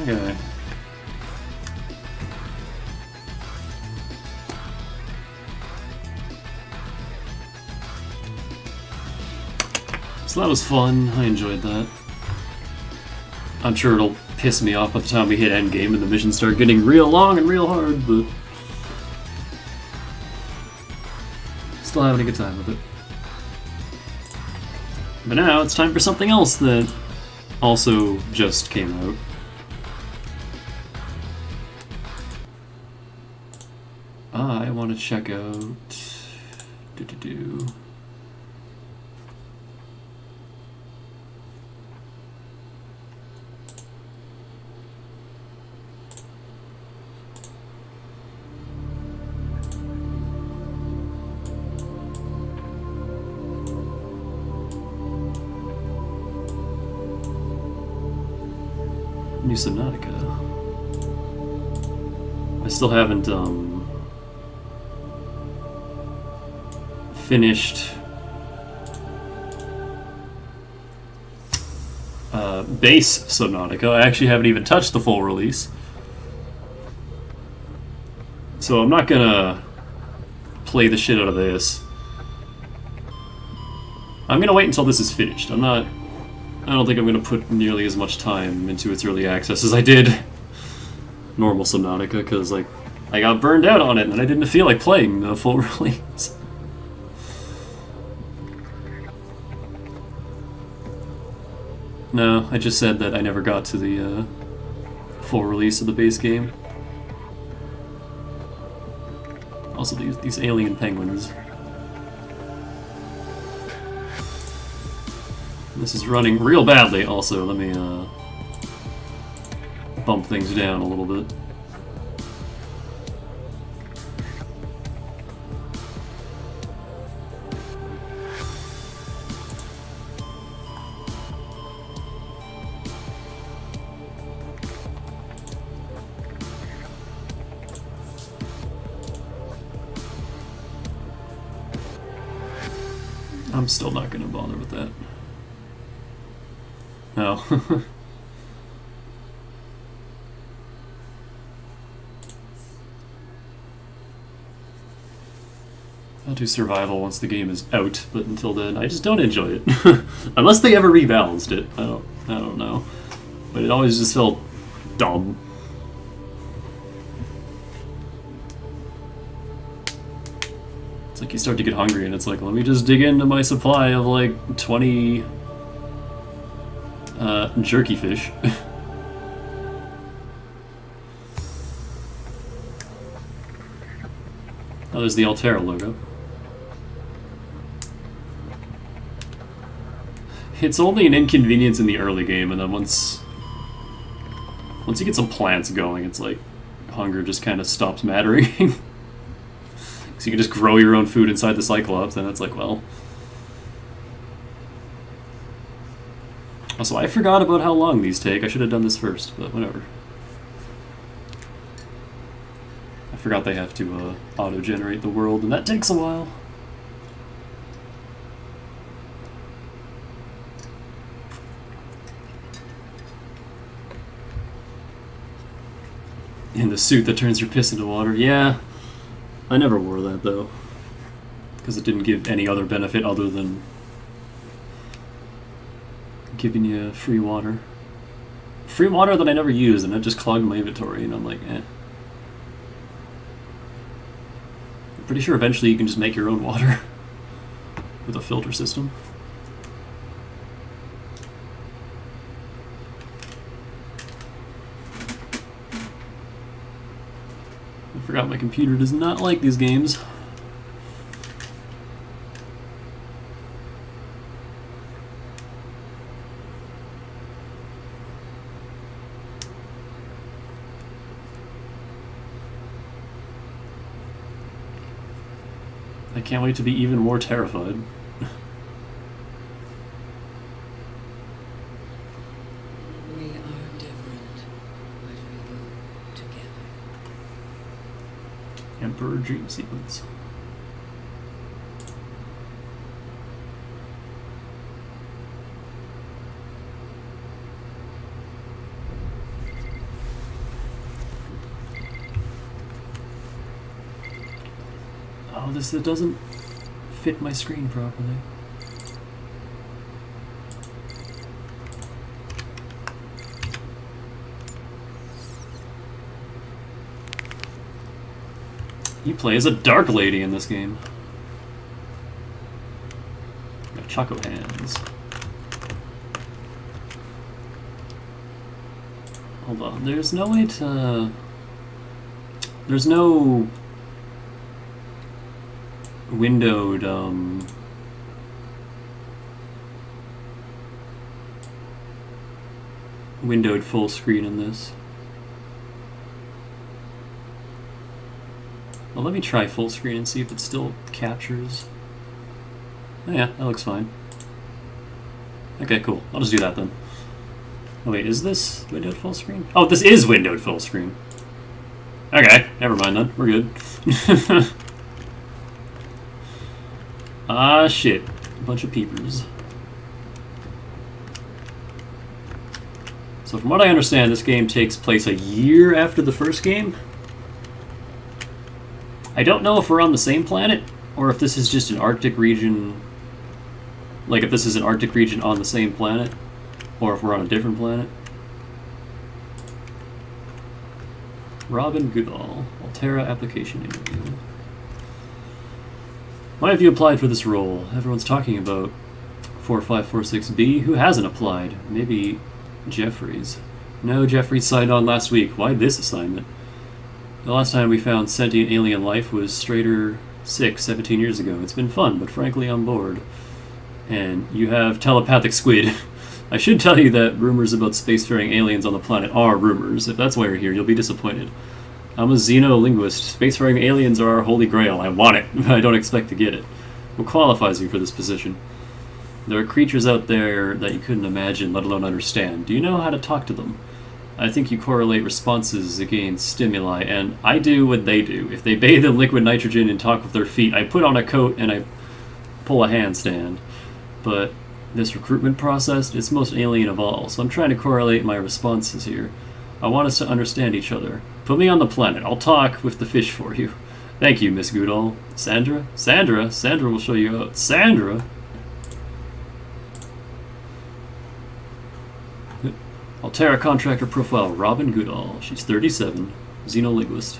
Okay. So that was fun. I enjoyed that. I'm sure it'll piss me off by the time we hit endgame and the missions start getting real long and real hard, but still having a good time with it. But now it's time for something else that also just came out. I want to check out... New Subnautica. I still haven't finished base Subnautica. I actually haven't even touched the full release. So I'm not gonna play the shit out of this. I'm gonna wait until this is finished. I don't think I'm gonna put nearly as much time into its early access as I did normal Subnautica, because like I got burned out on it and I didn't feel like playing the full release. No, I just said that I never got to the full release of the base game. Also, these alien penguins. This is running real badly. Also, let me bump things down a little bit. I'm still not going to bother with that. No. I'll do survival once the game is out, but until then, I just don't enjoy it. Unless they ever rebalanced it. I don't know. But it always just felt dumb. It's like you start to get hungry and it's like, let me just dig into my supply of like 20 jerky fish. Oh, there's the Altera logo. It's only an inconvenience in the early game, and then once you get some plants going, it's like hunger just kind of stops mattering. So you can just grow your own food inside the Cyclops, and it's like, well. Also, I forgot about how long these take. I should have done this first, but whatever. I forgot they have to auto-generate the world, and that takes a while. In the suit that turns your piss into water. Yeah, I never wore that, though. Because it didn't give any other benefit other than giving you free water. Free water that I never used, and it just clogged my inventory, and I'm like, eh. I'm pretty sure eventually you can just make your own water with a filter system. I forgot my computer does not like these games. I can't wait to be even more terrified. We are different, but we go together. Emperor Dream Sequence. Oh, this doesn't fit my screen properly. You play as a dark lady in this game. Got Choco hands. Hold on, there's no way to... There's no... windowed, windowed full screen in this. Well, let me try full screen and see if it still captures. Oh yeah, that looks fine. Okay, cool. I'll just do that then. Oh wait, is this windowed full screen? Oh, this is windowed full screen. Okay, never mind then. We're good. Ah, shit. A bunch of peepers. So from what I understand, this game takes place a year after the first game. I don't know if we're on the same planet, or if this is just an Arctic region... Like, if this is an Arctic region on the same planet, or if we're on a different planet. Robin Goodall, Altera application interview. Why have you applied for this role? Everyone's talking about 4546B. Who hasn't applied? Maybe Jeffries. No, Jeffries signed on last week. Why this assignment? The last time we found sentient alien life was Strader 6, 17 years ago. It's been fun, but frankly I'm bored. And you have telepathic squid. I should tell you that rumors about spacefaring aliens on the planet are rumors. If that's why you're here, you'll be disappointed. I'm a xenolinguist. Spacefaring aliens are our holy grail. I want it, but I don't expect to get it. What qualifies you for this position? There are creatures out there that you couldn't imagine, let alone understand. Do you know how to talk to them? I think you correlate responses against stimuli, and I do what they do. If they bathe in liquid nitrogen and talk with their feet, I put on a coat and I pull a handstand. But this recruitment process, it's most alien of all, so I'm trying to correlate my responses here. I want us to understand each other. Put me on the planet. I'll talk with the fish for you. Thank you, Miss Goodall. Sandra? Sandra? Sandra will show you out. Sandra? Altera contractor profile, Robin Goodall. She's 37, xenolinguist.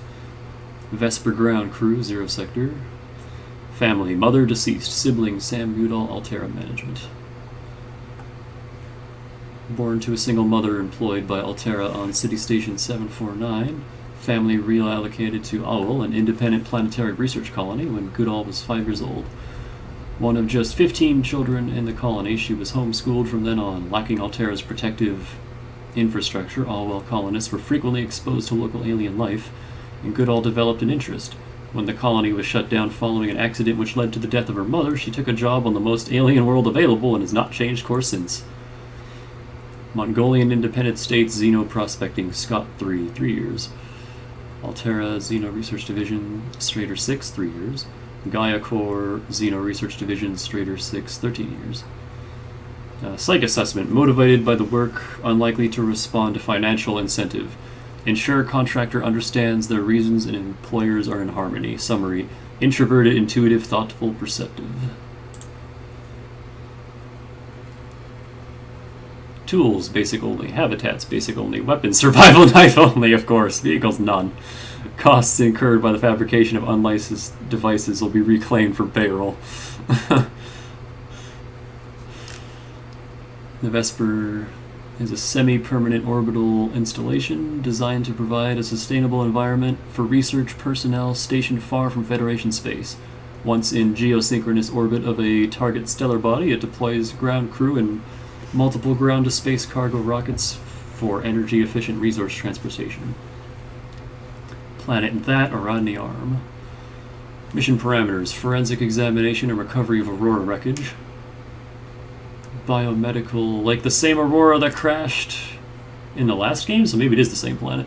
Vesper ground crew, 0 sector. Family, mother deceased, sibling Sam Goodall, Altera management. Born to a single mother employed by Altera on City Station 749. Family reallocated to Owl, an independent planetary research colony, when Goodall was 5 years old. One of just 15 children in the colony, she was homeschooled from then on. Lacking Altera's protective infrastructure, Allwell colonists were frequently exposed to local alien life, and Goodall developed an interest. When the colony was shut down following an accident which led to the death of her mother, she took a job on the most alien world available and has not changed course since. Mongolian Independent States Xeno Prospecting, Scott 3, 3 years. Altera Xeno Research Division, Strader 6, 3 years. Gaia Core Xeno Research Division, Strader 6, 13 years. Psych assessment, motivated by the work, unlikely to respond to financial incentive. Ensure contractor understands their reasons and employers are in harmony. Summary, introverted, intuitive, thoughtful, perceptive. Tools, basic only. Habitats, basic only. Weapons, survival knife only, of course. Vehicles, none. Costs incurred by the fabrication of unlicensed devices will be reclaimed for payroll. The Vesper is a semi-permanent orbital installation designed to provide a sustainable environment for research personnel stationed far from Federation space. Once in geosynchronous orbit of a target stellar body, it deploys ground crew and multiple ground-to-space cargo rockets for energy-efficient resource transportation. Planet that, Aradni Arm. Mission parameters, forensic examination and recovery of Aurora wreckage. Biomedical, like the same Aurora that crashed in the last game, so maybe it is the same planet.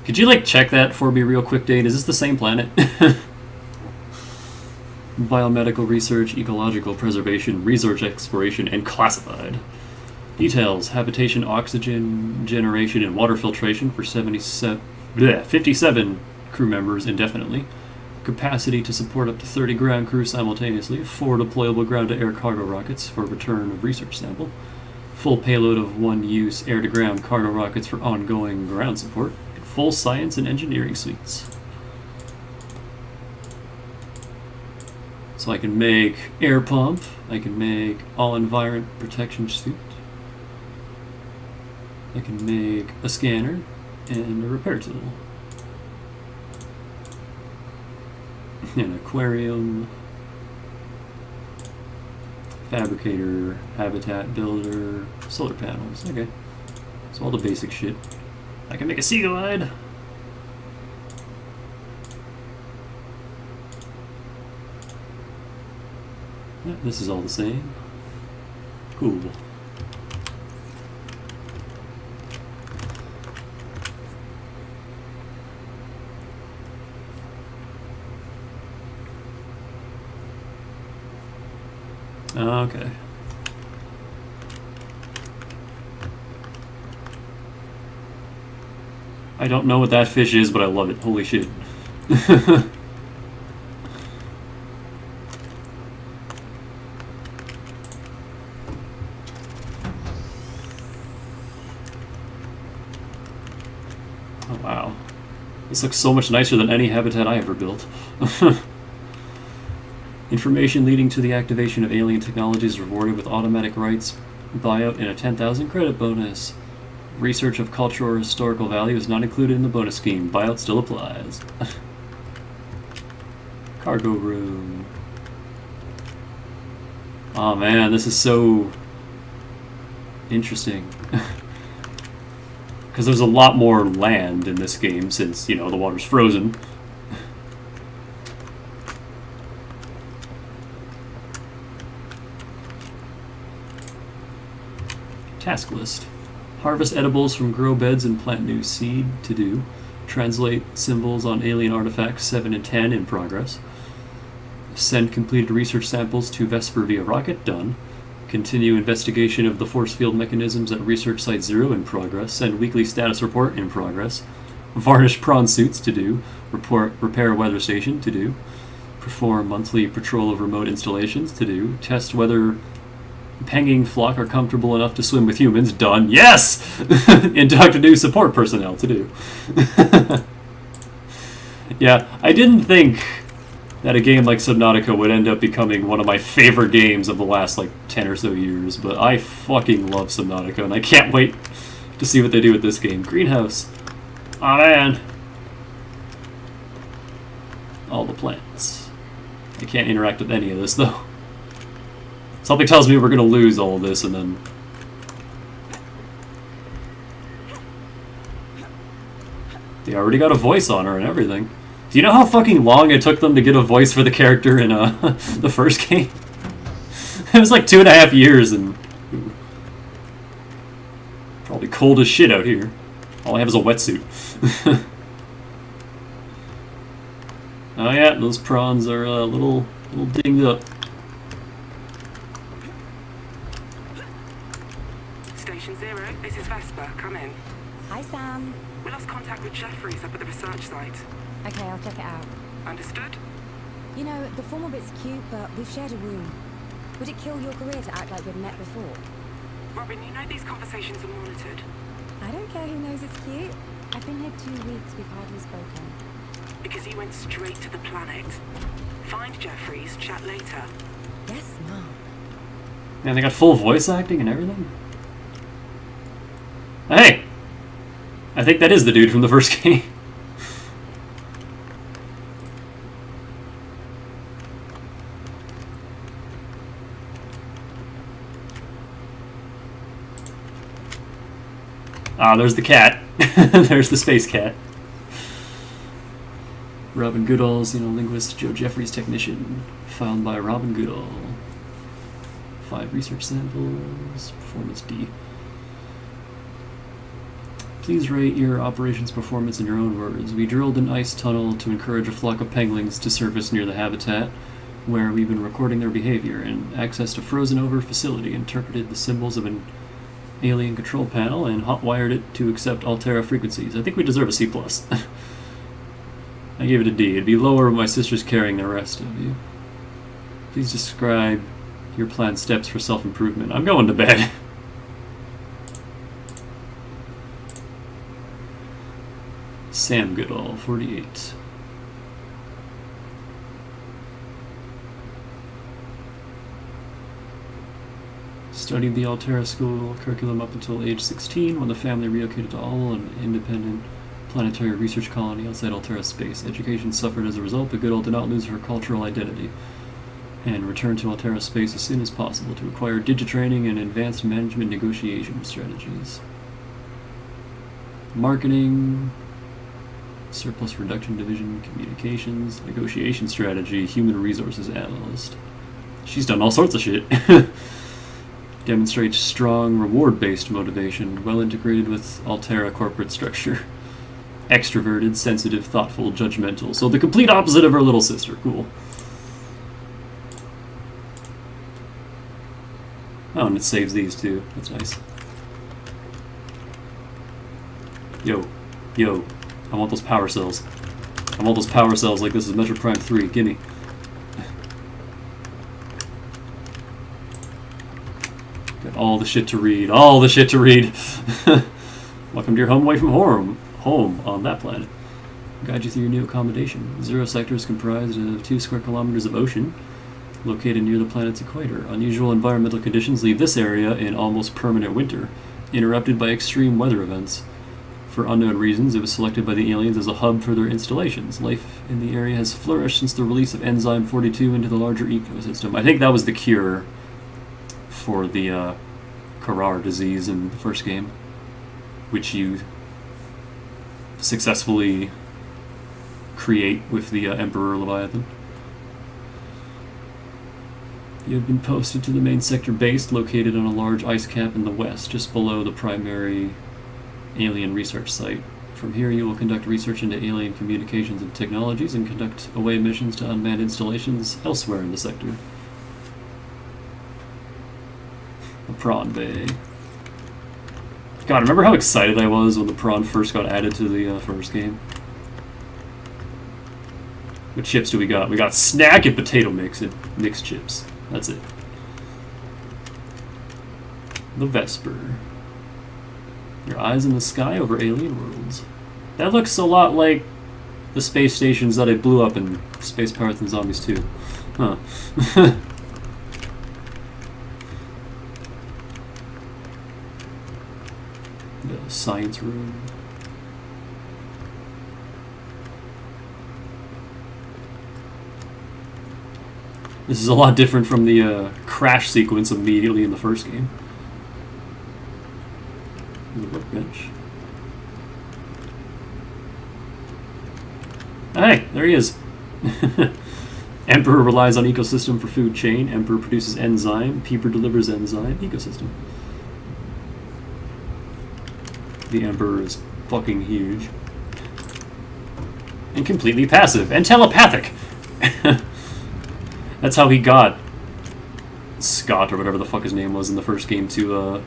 Could you, like, check that for me real quick, Dane? Is this the same planet? Biomedical research, ecological preservation, research exploration, and classified. Details, habitation, oxygen generation, and water filtration for 57 crew members indefinitely. Capacity to support up to 30 ground crew simultaneously. 4 deployable ground-to-air cargo rockets for return of research sample. Full payload of one-use air-to-ground cargo rockets for ongoing ground support. Full science and engineering suites. So I can make air pump. I can make all-environment protection suit. I can make a scanner and a repair tool. An aquarium, fabricator, habitat builder, solar panels. Okay, so all the basic shit. I can make a sea glide. Yeah, this is all the same. Cool. Okay. I don't know what that fish is, but I love it. Holy shit. Oh wow. This looks so much nicer than any habitat I ever built. Information leading to the activation of alien technologies rewarded with automatic rights buyout and a 10,000 credit bonus. Research of cultural or historical value is not included in the bonus scheme. Buyout still applies. Cargo room. Oh man, this is so interesting. Because there's a lot more land in this game since, you know, the water's frozen. Task list. Harvest edibles from grow beds and plant new seed to do. Translate symbols on alien artifacts 7 and 10 in progress. Send completed research samples to Vesper via rocket, done. Continue investigation of the force field mechanisms at Research Site 0 in progress. Send weekly status report in progress. Varnish prawn suits to do. Repair weather station to do. Perform monthly patrol of remote installations to do. Test whether Penging flock are comfortable enough to swim with humans, done. Yes! Induct new support personnel to do. Yeah, I didn't think that a game like Subnautica would end up becoming one of my favorite games of the last, like, 10 or so years, but I fucking love Subnautica, and I can't wait to see what they do with this game. Greenhouse. Aw, man. All the plants. I can't interact with any of this, though. Something tells me we're gonna lose all of this, and then... They already got a voice on her and everything. Do you know how fucking long it took them to get a voice for the character in the first game? It was like 2.5 years, and... Probably cold as shit out here. All I have is a wetsuit. Oh yeah, those prawns are a little dinged up. Station 0, this is Vesper. Come in. Hi, Sam. We lost contact with Jeffries up at the research site. Okay, I'll check it out. Understood? You know, the formal bit's cute, but we've shared a room. Would it kill your career to act like we'd met before? Robin, you know these conversations are monitored. I don't care who knows it's cute. I've been here 2 weeks, we've hardly spoken. Because he went straight to the planet. Find Jeffries, chat later. Yes, Mom. Man, they got full voice acting and everything? Hey! I think that is the dude from the first game. Ah, there's the cat. There's the space cat. Robin Goodall's, linguist, Joe Jeffries technician. Found by Robin Goodall. 5 research samples. Performance D. Please rate your operations performance in your own words. We drilled an ice tunnel to encourage a flock of penguins to surface near the habitat, where we've been recording their behavior, and accessed a frozen-over facility, interpreted the symbols of an alien control panel, and hot-wired it to accept Altera frequencies. I think we deserve a C+. I gave it a D. It'd be lower with my sisters carrying the rest of you. Please describe your planned steps for self-improvement. I'm going to bed. Sam Goodall, 48. Studied the Altera school curriculum up until age 16 when the family relocated to All, an independent planetary research colony outside Altera space. Education suffered as a result, but Goodall did not lose her cultural identity and returned to Altera space as soon as possible to acquire digitraining and advanced management negotiation strategies. Marketing, surplus reduction division, communications, negotiation strategy, human resources analyst. She's done all sorts of shit. Demonstrates strong reward-based motivation, well integrated with Altera corporate structure. Extroverted, sensitive, thoughtful, judgmental. So the complete opposite of her little sister. Cool. Oh, and it saves these too. That's nice. Yo. Yo. I want those power cells. I want those power cells like this is Metro Prime 3. Gimme. Got all the shit to read. All the shit to read. Welcome to your home away from home on that planet. Guide you through your new accommodation. Zero sector is comprised of 2 square kilometers of ocean located near the planet's equator. Unusual environmental conditions leave this area in almost permanent winter, interrupted by extreme weather events. For unknown reasons, it was selected by the aliens as a hub for their installations. Life in the area has flourished since the release of Enzyme 42 into the larger ecosystem. I think that was the cure for the Karar disease in the first game, which you successfully create with the Emperor Leviathan. You have been posted to the main sector base located on a large ice cap in the west, just below the primary alien research site. From here you will conduct research into alien communications and technologies and conduct away missions to unmanned installations elsewhere in the sector. The Prawn Bay. God, remember how excited I was when the prawn first got added to the first game? What chips do we got? We got snack and potato mix and mixed chips. That's it. The Vesper. Your eyes in the sky over alien worlds. That looks a lot like the space stations that I blew up in Space Pirates and Zombies 2. Huh. The science room. This is a lot different from the crash sequence immediately in the first game. The workbench. Hey, there he is. Emperor relies on ecosystem for food chain. Emperor produces enzyme. Peeper delivers enzyme. Ecosystem. The Emperor is fucking huge. And completely passive. And telepathic! That's how he got Scott, or whatever the fuck his name was in the first game, to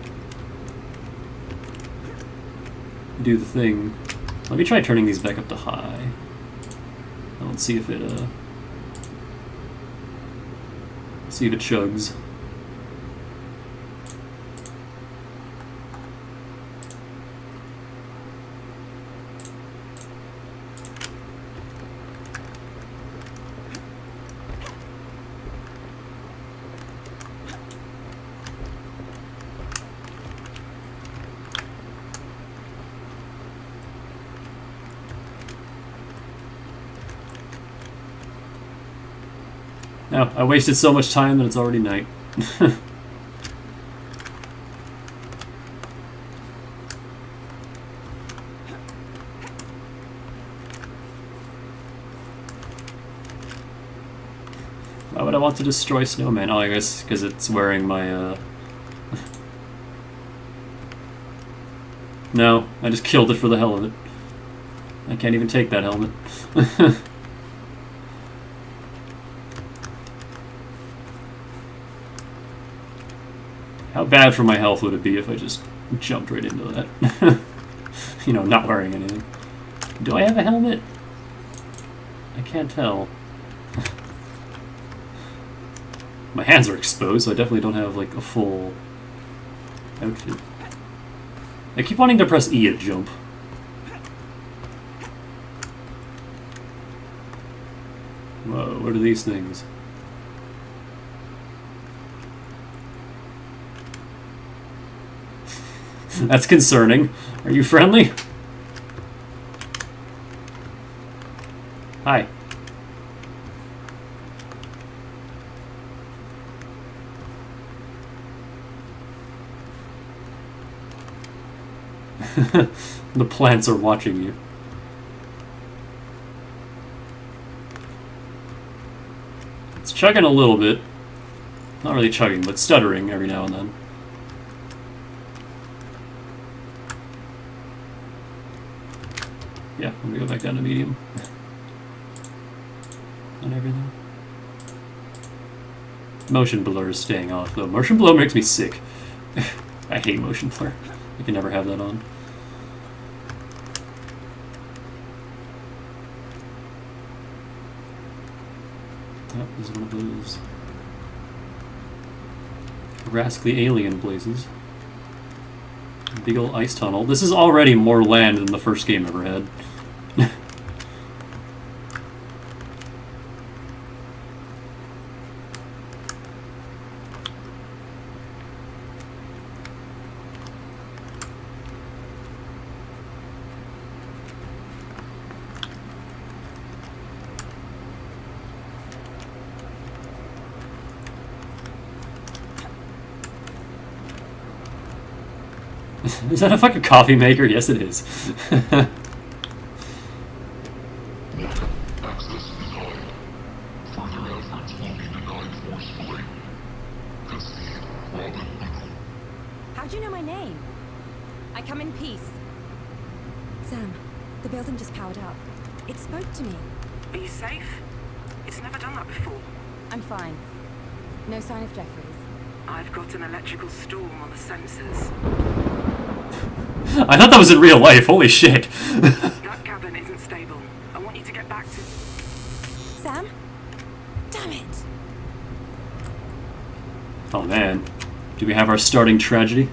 do the thing. Let me try turning these back up to high. Let's see if it chugs. Oh, I wasted so much time that it's already night. Why would I want to destroy Snowman? Oh, I guess because it's wearing my, No, I just killed it for the hell of it. I can't even take that helmet. How bad for my health would it be if I just jumped right into that? You know, not wearing anything. Do I have a helmet? I can't tell. My hands are exposed, so I definitely don't have like a full outfit. I keep wanting to press E at jump. Whoa, what are these things? That's concerning. Are you friendly? Hi. The plants are watching you. It's chugging a little bit. Not really chugging, but stuttering every now and then. Yeah, I'm gonna go back down to medium. On everything. Motion blur is staying off, though. Motion blur makes me sick. I hate motion blur. I can never have that on. Oh, this is one of those rascally alien blazes. Big ol' ice tunnel. This is already more land than the first game ever had. Is that a fucking coffee maker? Yes, it is. Access denied. Further efforts will be denied forcefully. Concede, Robin. How'd you know my name? I come in peace. Sam, the building just powered up. It spoke to me. Are you safe? It's never done that before. I'm fine. No sign of Jeffries. I've got an electrical storm on the sensors. I thought that was in real life. Holy shit. That cabin isn't stable. I want you to get back to... Sam? Damn it! Oh man. Do we have our starting tragedy?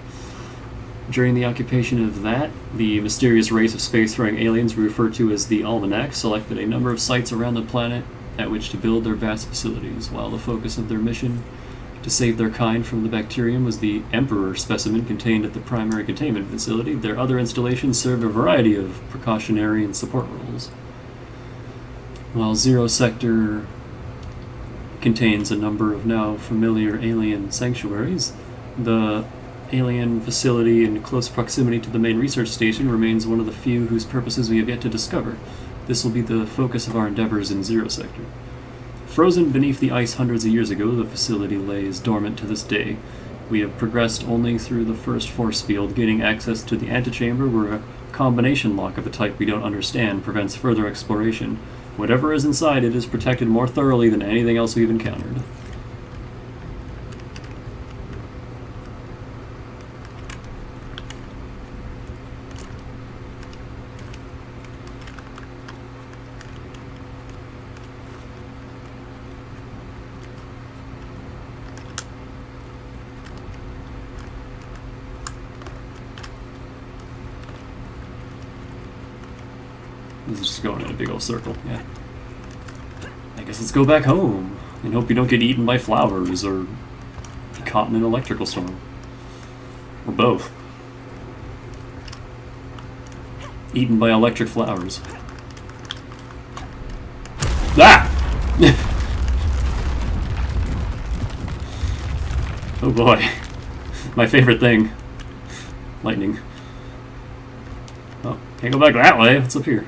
During the occupation of that, the mysterious race of space-faring aliens we refer to as the Almanac selected a number of sites around the planet at which to build their vast facilities, while the focus of their mission to save their kind from the bacterium was the Emperor specimen contained at the primary containment facility. Their other installations served a variety of precautionary and support roles. While Zero Sector contains a number of now familiar alien sanctuaries, the alien facility in close proximity to the main research station remains one of the few whose purposes we have yet to discover. This will be the focus of our endeavors in Zero Sector. Frozen beneath the ice hundreds of years ago, the facility lays dormant to this day. We have progressed only through the first force field, gaining access to the antechamber where a combination lock of a type we don't understand prevents further exploration. Whatever is inside it is protected more thoroughly than anything else we've encountered. This is just going in a big old circle, yeah. I guess let's go back home and hope you don't get eaten by flowers or caught in an electrical storm. Or both. Eaten by electric flowers. Ah! Oh boy. My favorite thing. Lightning. Oh, can't go back that way. What's up here?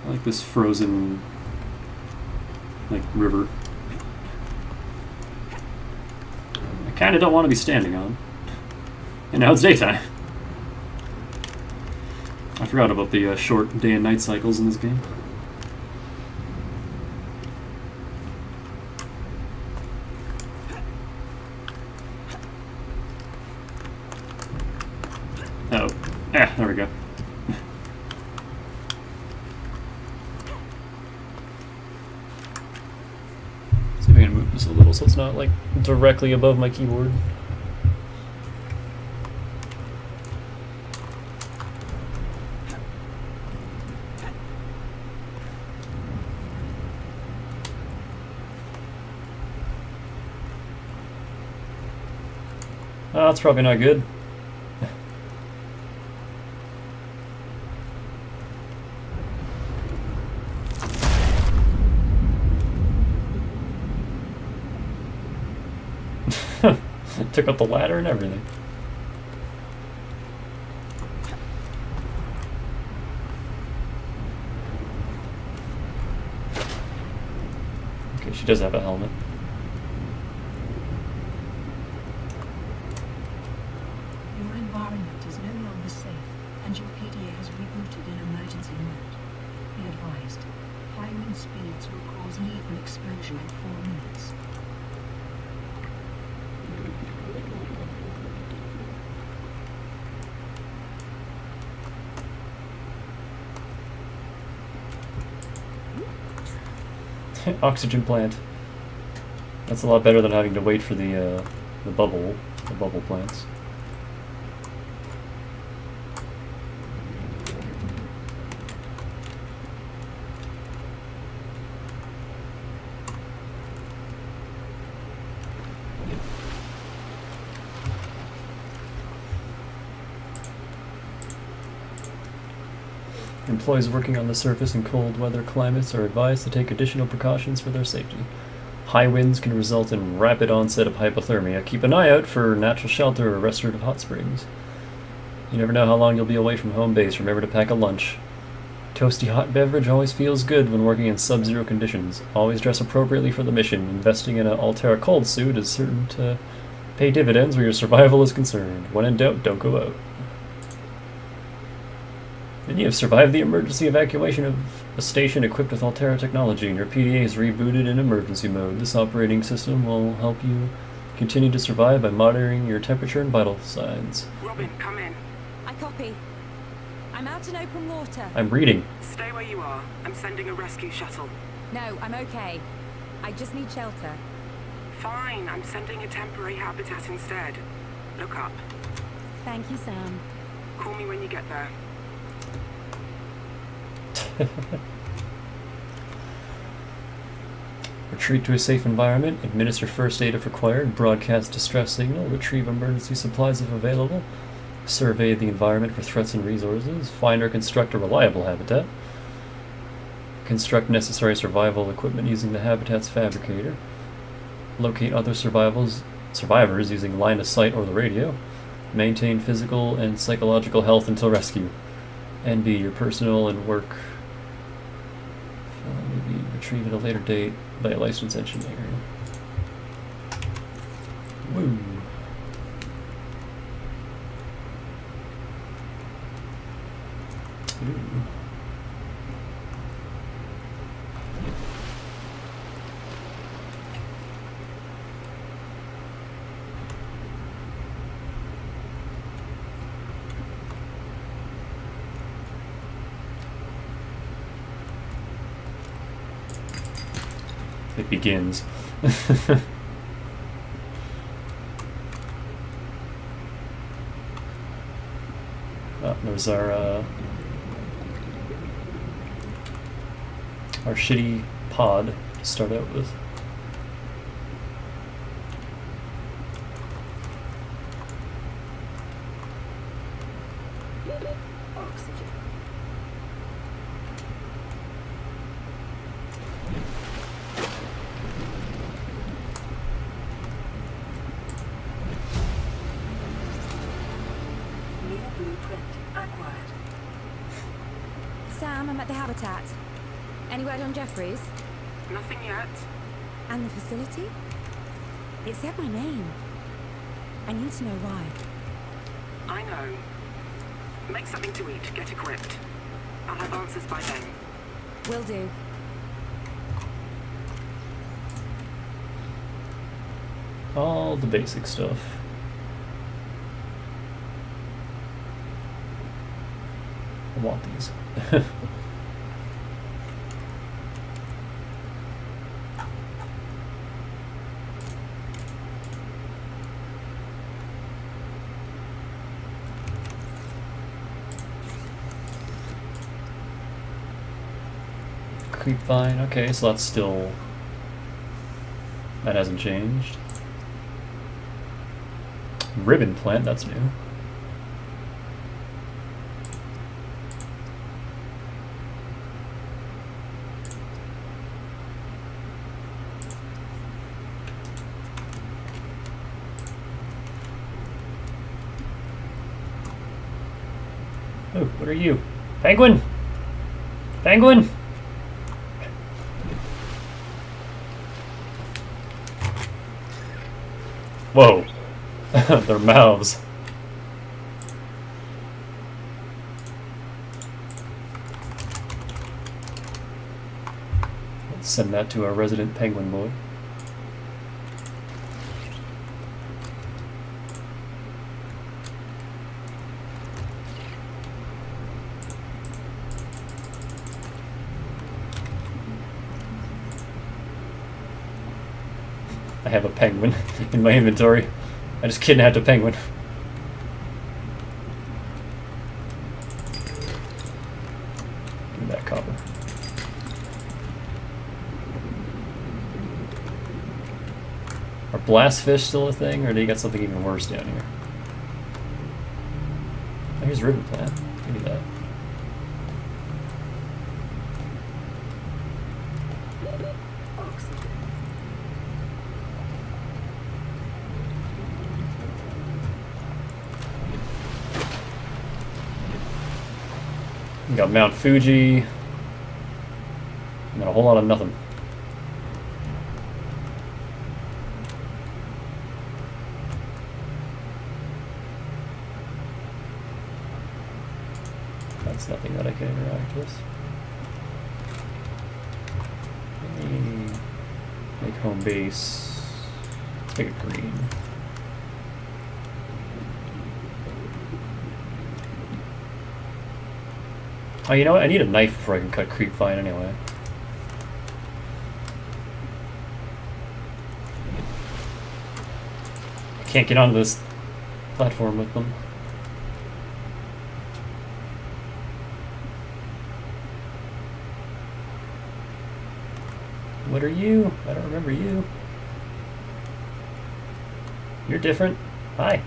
I like this frozen like, river. I kind of don't want to be standing on. And now it's daytime. I forgot about the short day and night cycles in this game. Oh, there we go. See if I can move this a little so it's not like directly above my keyboard. Oh, that's probably not good. Took up the ladder and everything. Okay, she does have a helmet. Your environment is no longer safe, and your PDA has rebooted in emergency mode. Be advised, high wind speeds will cause lethal exposure in 4 minutes. Oxygen plant. That's a lot better than having to wait for the bubble plants. Employees working on the surface in cold weather climates are advised to take additional precautions for their safety. High winds can result in rapid onset of hypothermia. Keep an eye out for natural shelter or restorative hot springs. You never know how long you'll be away from home base. Remember to pack a lunch. Toasty hot beverage always feels good when working in sub-zero conditions. Always dress appropriately for the mission. Investing in an Altera cold suit is certain to pay dividends where your survival is concerned. When in doubt, don't go out. And you have survived the emergency evacuation of a station equipped with Altera technology, and your PDA is rebooted in emergency mode. This operating system will help you continue to survive by monitoring your temperature and vital signs. Robin, come in. I copy. I'm out in open water. I'm reading. Stay where you are. I'm sending a rescue shuttle. No, I'm okay. I just need shelter. Fine, I'm sending a temporary habitat instead. Look up. Thank you, Sam. Call me when you get there. Retreat to a safe environment, administer first aid if required, broadcast distress signal, retrieve emergency supplies if available, survey the environment for threats and resources, find or construct a reliable habitat, construct necessary survival equipment using the habitat's fabricator, locate other survivors using line of sight or the radio, maintain physical and psychological health until rescue, and be your personal and work maybe retrieve at a later date by a licensed engineer. Woo. Ooh. It begins. Oh, there's our shitty pod to start out with. Oxygen. New blueprint acquired. Sam, I'm at the habitat. Any word on Jeffries? Nothing yet. And the facility? It said my name. I need to know why. I know. Make something to eat, get equipped. I'll have answers by then. Will do. All the basic stuff. I want these. Creepvine, okay, so that's still... that hasn't changed. Ribbon plant, that's new. Oh, what are you? Penguin! Penguin! Whoa. Their mouths. Let's send that to our resident penguin boy. I have a penguin in my inventory. I just kidnapped a penguin. Give me that copper. Are blastfish still a thing, or do you got something even worse down here? Oh, here's ribbon plant. Give me that. We got Mount Fuji, and then a whole lot of nothing. That's nothing that I can interact with. Make home base. Let's make it green. Oh, you know what? I need a knife before I can cut creepvine anyway. I can't get onto this platform with them. What are you? I don't remember you. You're different. Hi.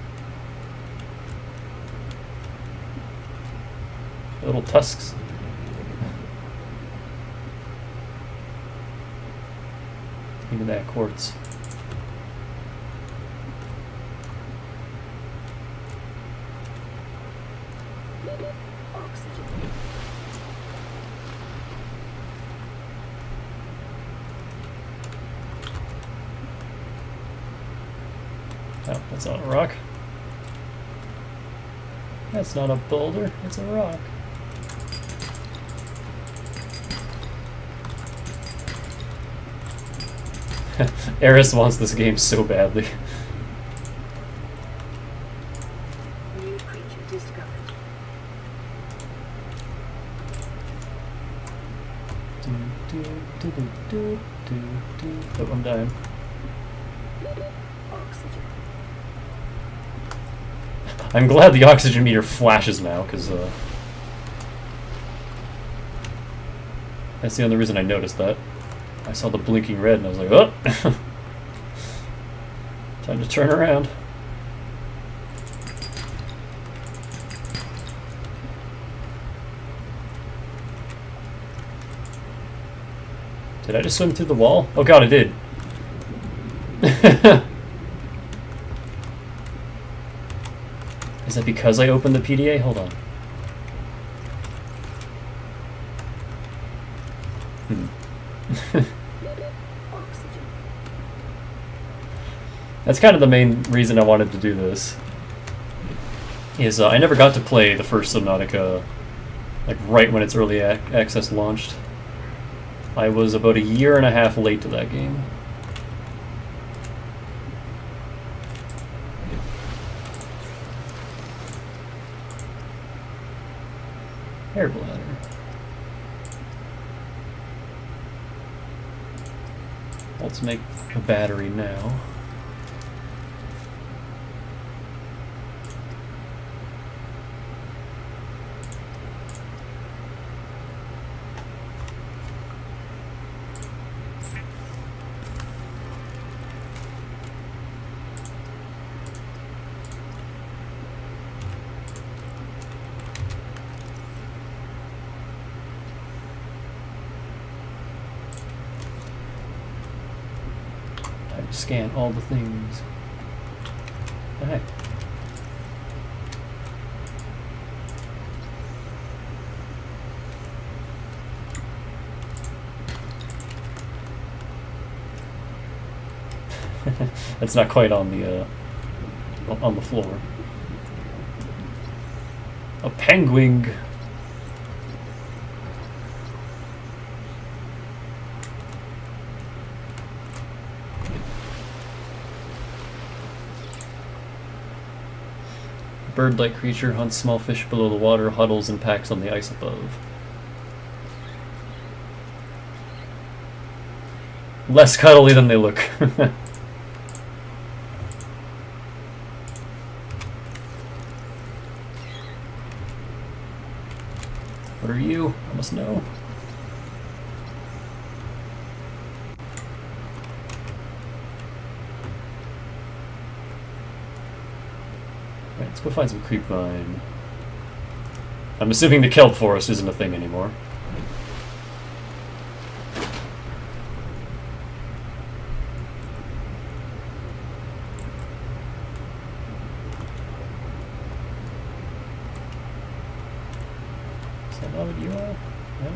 Little tusks. Even that quartz. Oh, that's not a rock. That's not a boulder, it's a rock. Eris wants this game so badly. New creature discovered. Oh, I'm dying. Oxygen. I'm glad the oxygen meter flashes now, because that's the only reason I noticed that. I saw the blinking red and I was like, oh! Time to turn around. Did I just swim through the wall? Oh god, I did. Is that because I opened the PDA? Hold on. That's kind of the main reason I wanted to do this. Is I never got to play the first Subnautica, like right when its early access launched. I was about a year and a half late to that game. Air bladder. Let's make a battery now. Scan all the things. Okay. That's not quite on the floor. A penguin. Bird-like creature hunts small fish below the water, huddles and packs on the ice above. Less cuddly than they look. What are you? I must know. Let's go find some creepvine. I'm assuming the kelp forest isn't a thing anymore. Is that not what you are? No?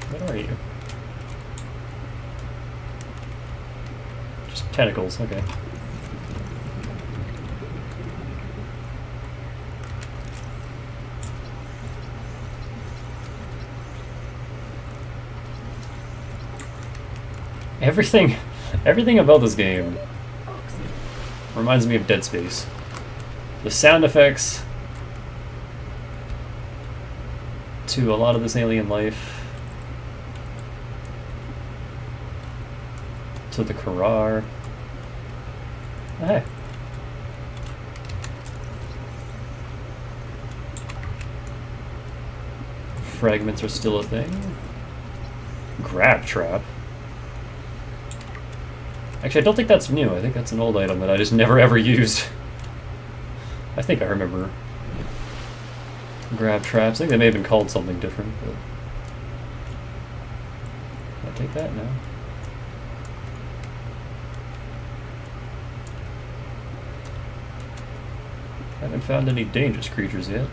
What are you? Just tentacles, okay. Everything about this game reminds me of Dead Space. The sound effects to a lot of this alien life, to the Karar. Hey. Fragments are still a thing. Grab trap. Actually, I don't think that's new. I think that's an old item that I just never ever used. I think I remember grab traps. I think they may have been called something different, but can I take that now? Haven't found any dangerous creatures yet.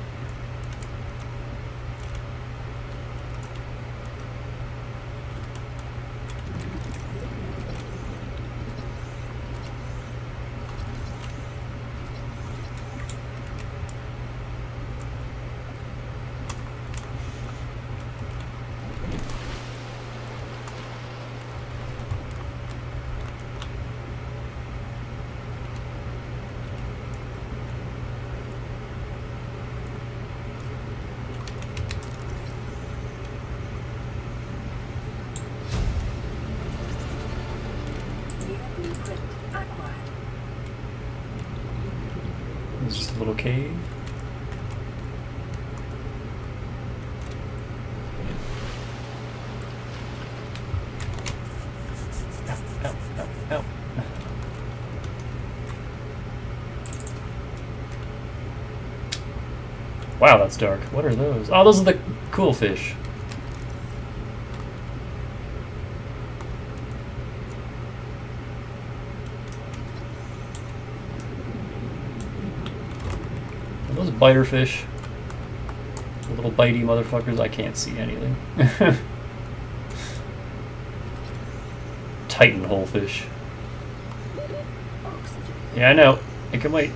It's just a little cave. Ow, ow, ow, ow. Wow, that's dark. What are those? Oh, those are the cool fish. Are those biter fish? The little bitey motherfuckers? I can't see anything. Titan holefish. Yeah, I know. I can wait.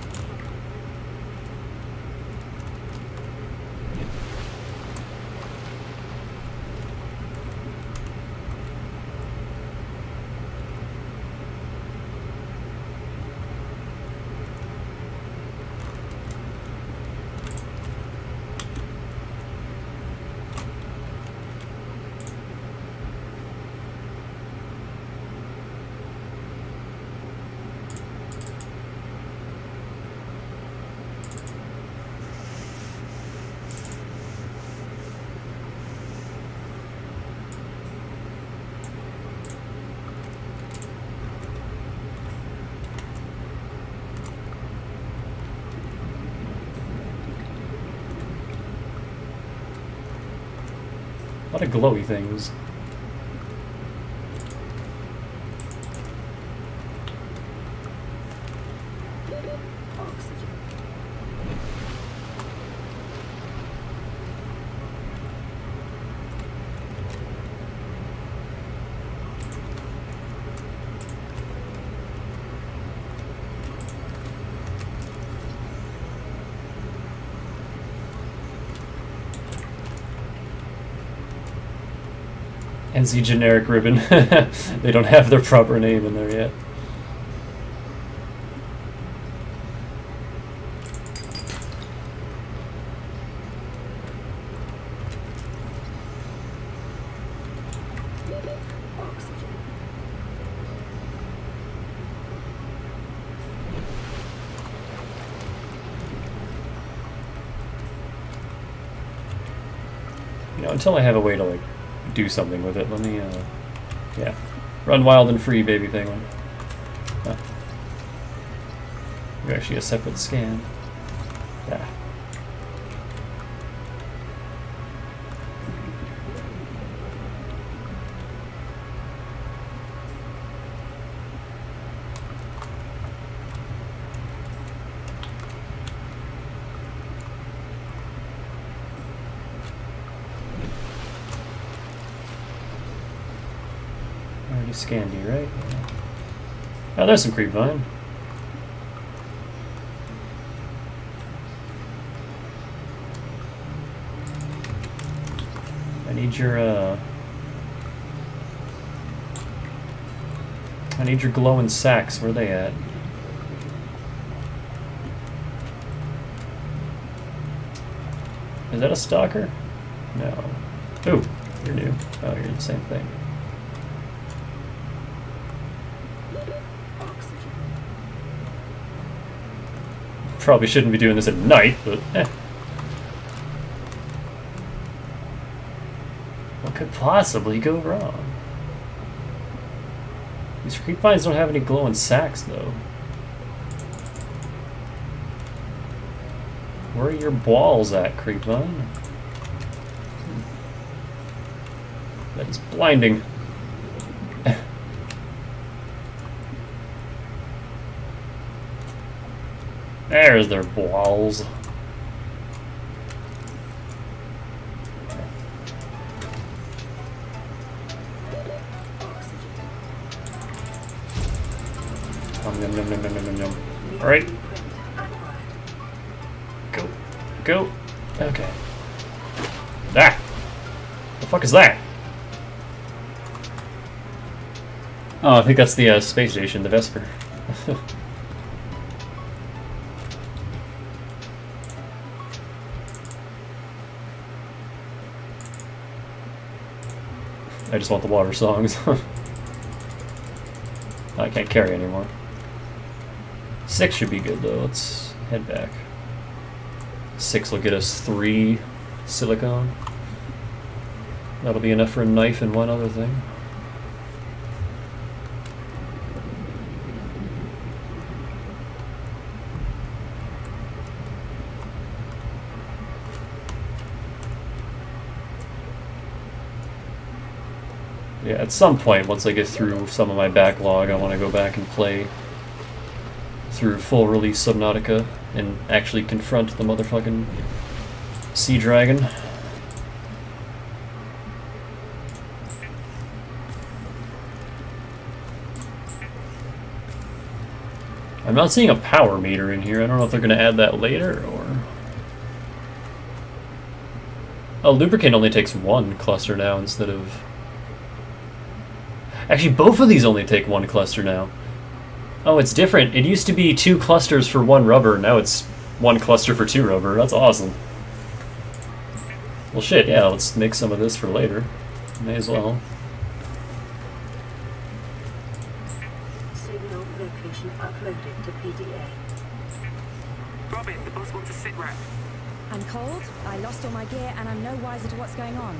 A lot of glowy things. NZ generic ribbon. They don't have their proper name in there yet. You know, until I have a way to like do something with it, let me yeah. Run wild and free, baby penguin. Huh. You're actually a separate scan. Yeah. Already scanned you, right? Yeah. Oh, there's some creep vine. I need your glowing sacks. Where are they at? Is that a stalker? No. Ooh, you're new. Oh, you're the same thing. Probably shouldn't be doing this at night, but eh. What could possibly go wrong? These creep vines don't have any glowing sacks, though. Where are your balls at, creep vine? That is blinding. There's their balls. Yum, yum, yum, yum, yum, yum. All right. Go. Go. Okay. That. The fuck is that? Oh, I think that's the space station, the Vesper. I just want the water songs. I can't carry anymore. 6 should be good though. Let's head back. 6 will get us 3 silicone. That'll be enough for a knife and one other thing. Yeah, at some point, once I get through some of my backlog, I want to go back and play through full release Subnautica and actually confront the motherfucking sea dragon. I'm not seeing a power meter in here. I don't know if they're going to add that later or... Oh, lubricant only takes one cluster now instead of... Actually, both of these only take one cluster now. Oh, it's different. It used to be 2 clusters for 1 rubber. Now it's 1 cluster for 2 rubber. That's awesome. Well, shit, yeah, let's make some of this for later. May as well. Signal location uploaded to PDA. Robin, the boss wants a sit rep. I'm cold, I lost all my gear, and I'm no wiser to what's going on.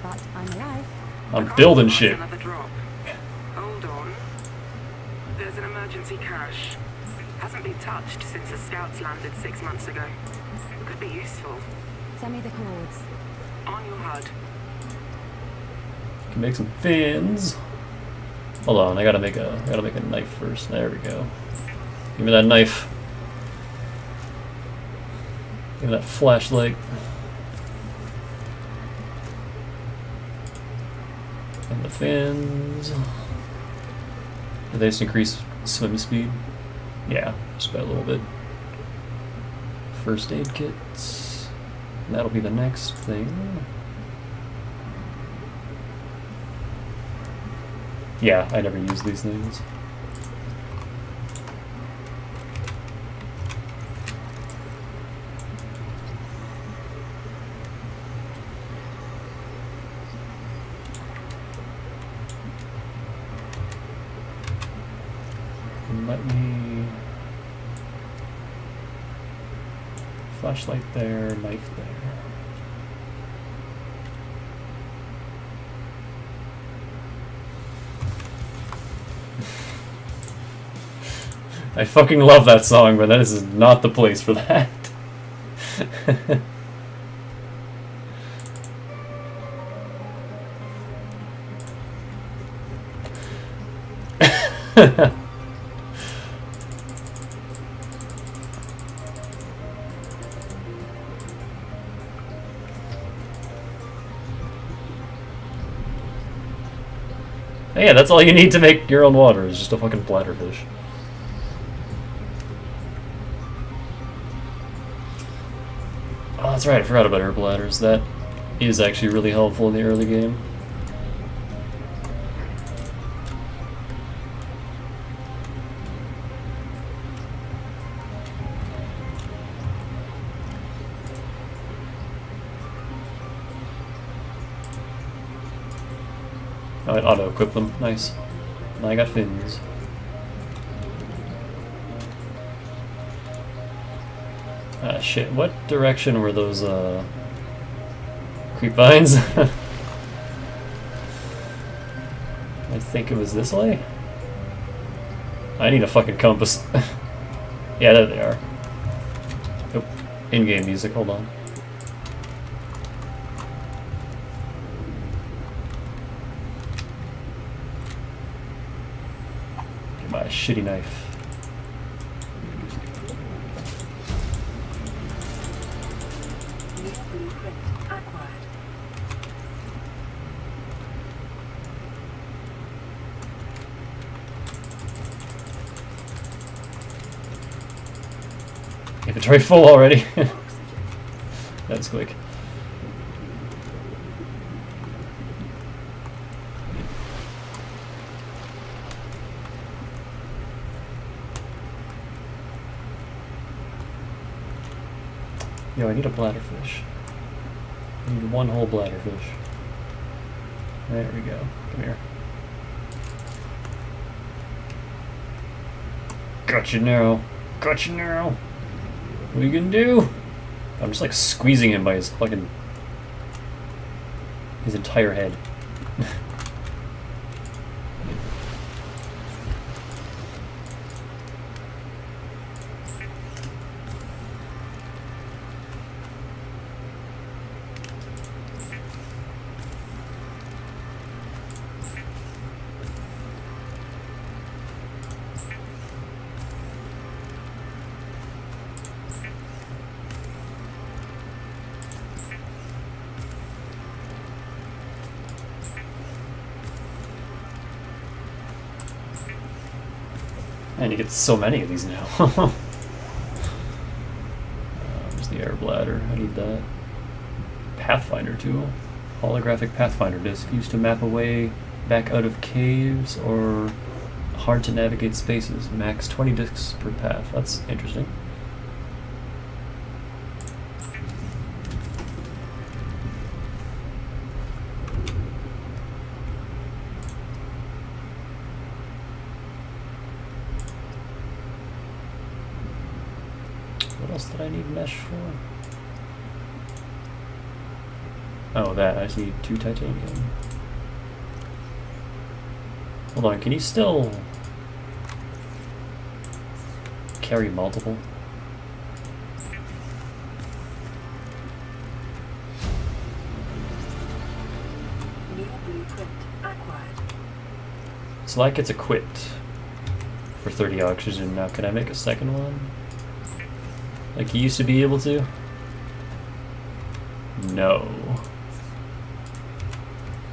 But I'm alive. I'm building shit. Another drop. Hold on. There's an emergency cache. Hasn't been touched since the scouts landed 6 months ago. Could be useful. Send me the cords. On your HUD. Can make some fins. Hold on, I gotta make a knife first. There we go. Give me that knife. Give me that flashlight. And the fins. Do they just increase swim speed? Yeah, just by a little bit. First aid kits. That'll be the next thing. Yeah, I never use these things. Let me... Flashlight there, knife there. I fucking love that song, but that is not the place for that. Yeah, that's all you need to make your own water, is just a fucking bladderfish. Oh, that's right, I forgot about air bladders. That is actually really helpful in the early game. Oh, it auto-equip them. Nice. Now I got fins. Ah, shit. What direction were those, creep vines? I think it was this way? I need a fucking compass. Yeah, there they are. Oh, in-game music, hold on. Get my shitty knife. Blueprint acquired. Inventory full already. That's quick. Yo, I need a bladderfish. I need one whole bladderfish. There we go. Come here. Gotcha now. Gotcha now. What are you gonna do? I'm just like squeezing him by his fucking... his entire head. And you get so many of these now. There's the air bladder. I need that. Pathfinder tool. Holographic Pathfinder disc used to map a way back out of caves or hard to navigate spaces. Max 20 discs per path. That's interesting. What else did I need mesh for? Oh, that. I see 2 titanium. Hold on, can you still carry multiple? New blueprint acquired. So that gets equipped for 30 oxygen. Now, can I make a second one? Like you used to be able to? No.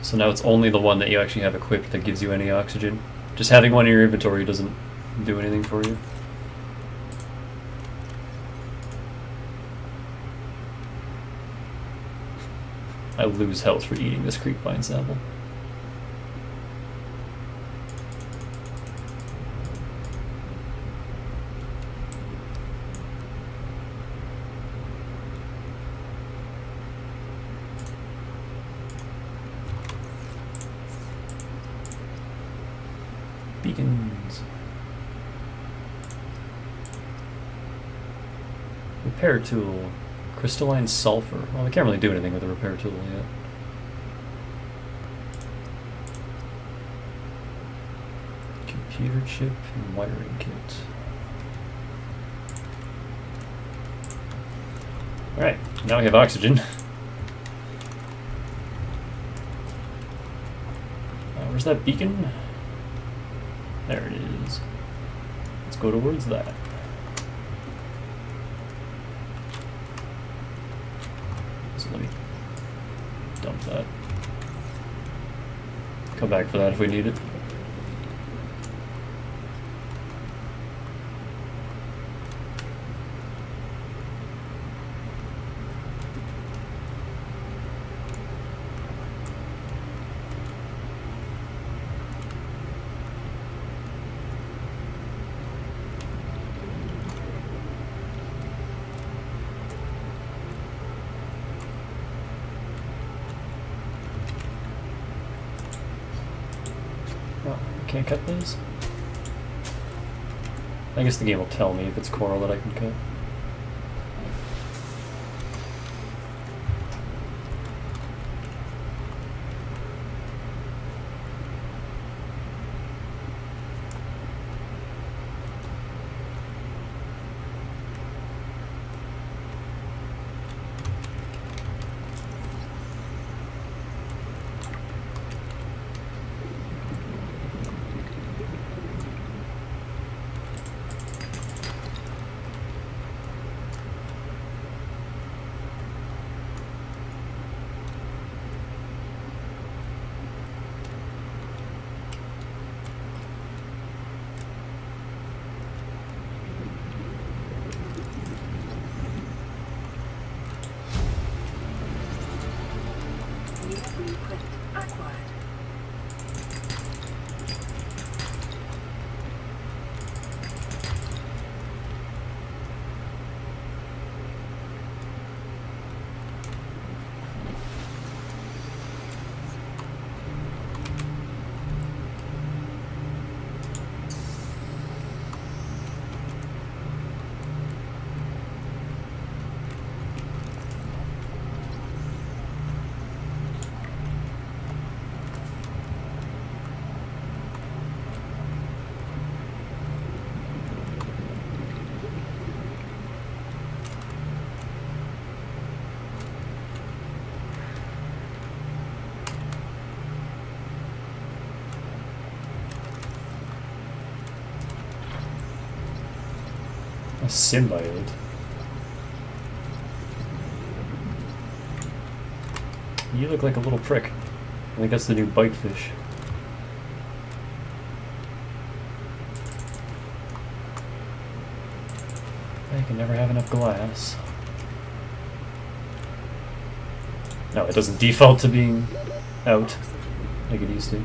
So now it's only the one that you actually have equipped that gives you any oxygen. Just having one in your inventory doesn't do anything for you. I lose health for eating this creepvine sample. Beacons. Repair tool. Crystalline sulfur. Well, I can't really do anything with the repair tool yet. Computer chip and wiring kit. Alright, now we have oxygen. Where's that beacon? There it is. Let's go towards that. So let me dump that. Come back for that if we need it. Can't cut those? I guess the game will tell me if it's coral that I can cut. Blueprint acquired. A symbiote. You look like a little prick. I think that's the new bite fish. I can never have enough glass. No, it doesn't default to being out like it used to.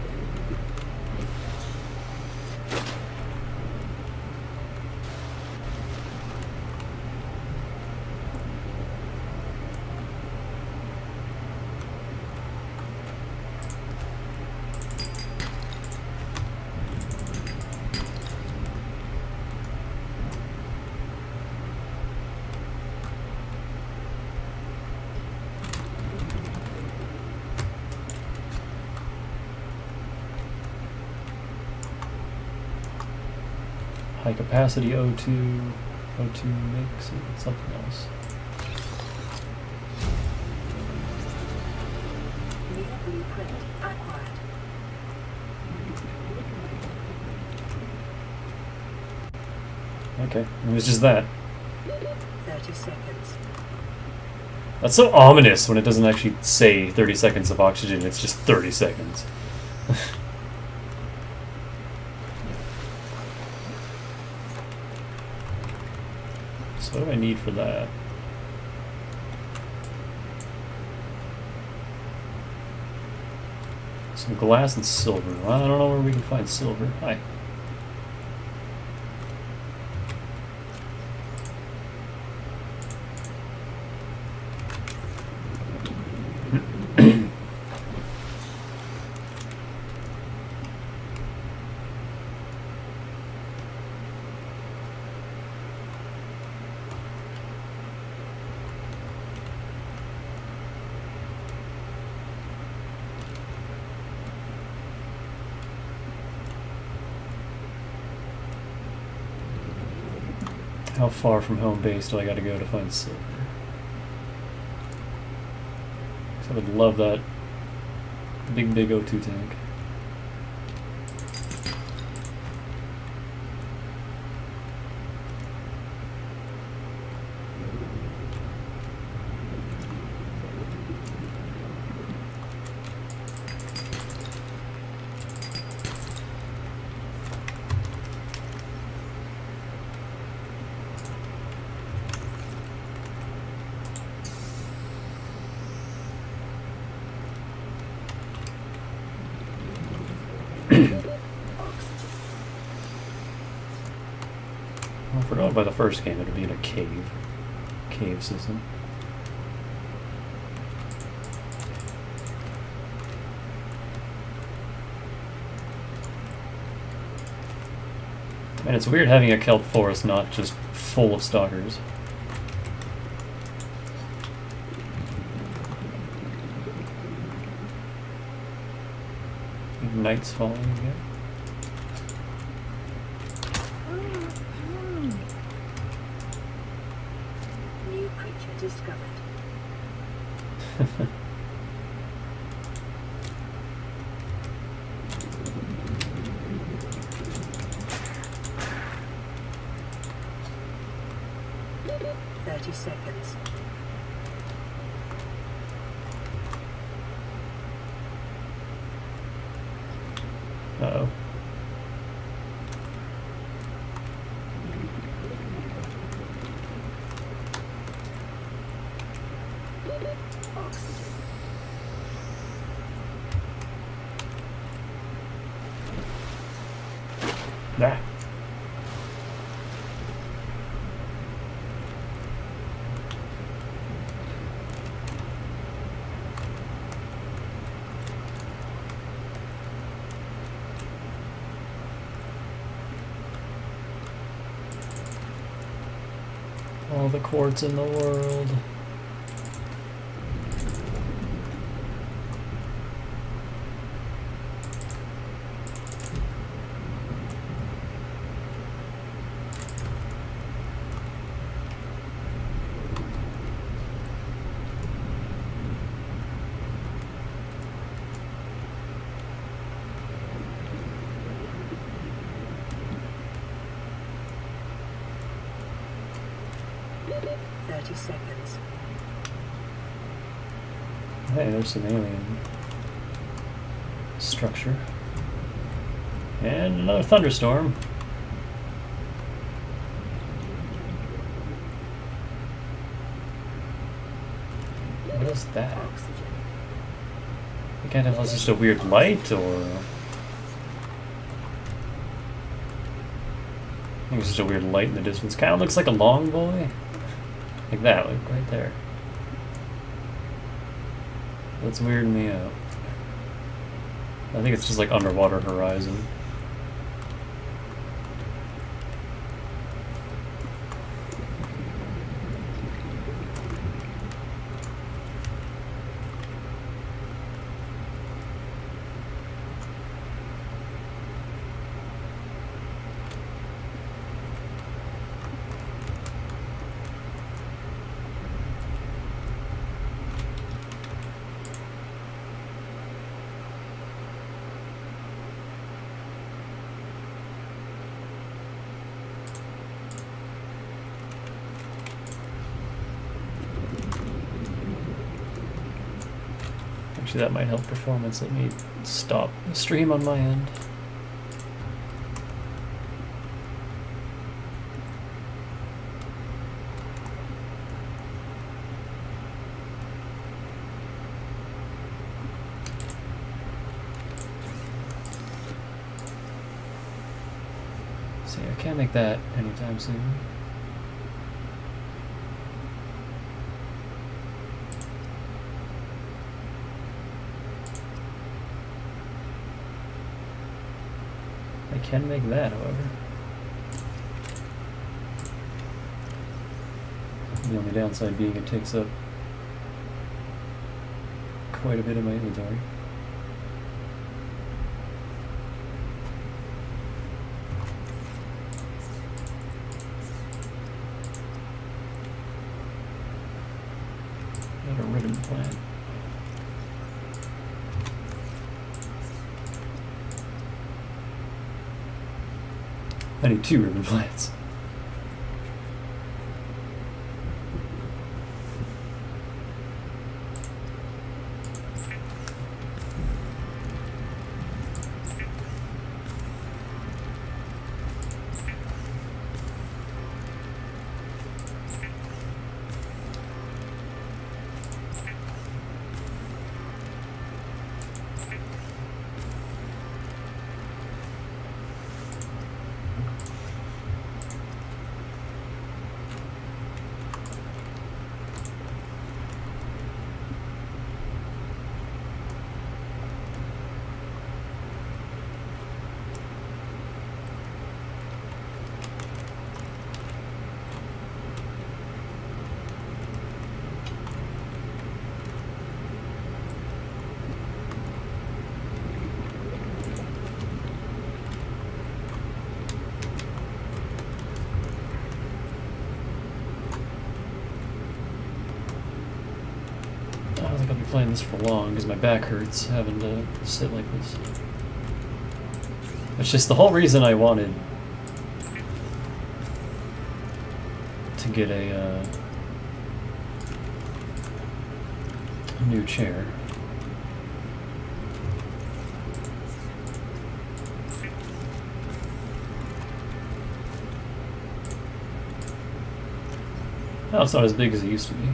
High capacity O2 makes it something else. New blueprint acquired. Okay, it was just that. 30 seconds. That's so ominous when it doesn't actually say 30 seconds of oxygen, it's just 30 seconds. So what do I need for that? Some glass and silver. Well, I don't know where we can find silver. Hi. How far from home base do I gotta go to find silver? 'Cause I would love that big O2 tank. I forgot by the first game it'd be in a cave system. And it's weird having a kelp forest not just full of stalkers. Night's falling again. New creature discovered. Seconds. Uh-oh. Ah. All the quartz in the world. Seconds. Hey, there's some alien structure. And another thunderstorm. What is that? It kind of was just a weird light, or I think it's just a weird light in the distance. Kind of looks like a long boy, like that, like right there. That's weirding me out. I think it's just like underwater horizon. Actually, that might help performance. Let me stop the stream on my end. See, I can't make that anytime soon. I can make that, however. The only downside being it takes up quite a bit of my inventory. Got a ribbon plant. I need 2 ribbon plants. I don't think I'll be playing this for long because my back hurts having to sit like this. It's just the whole reason I wanted to get a new chair. No, it's not as big as it used to be.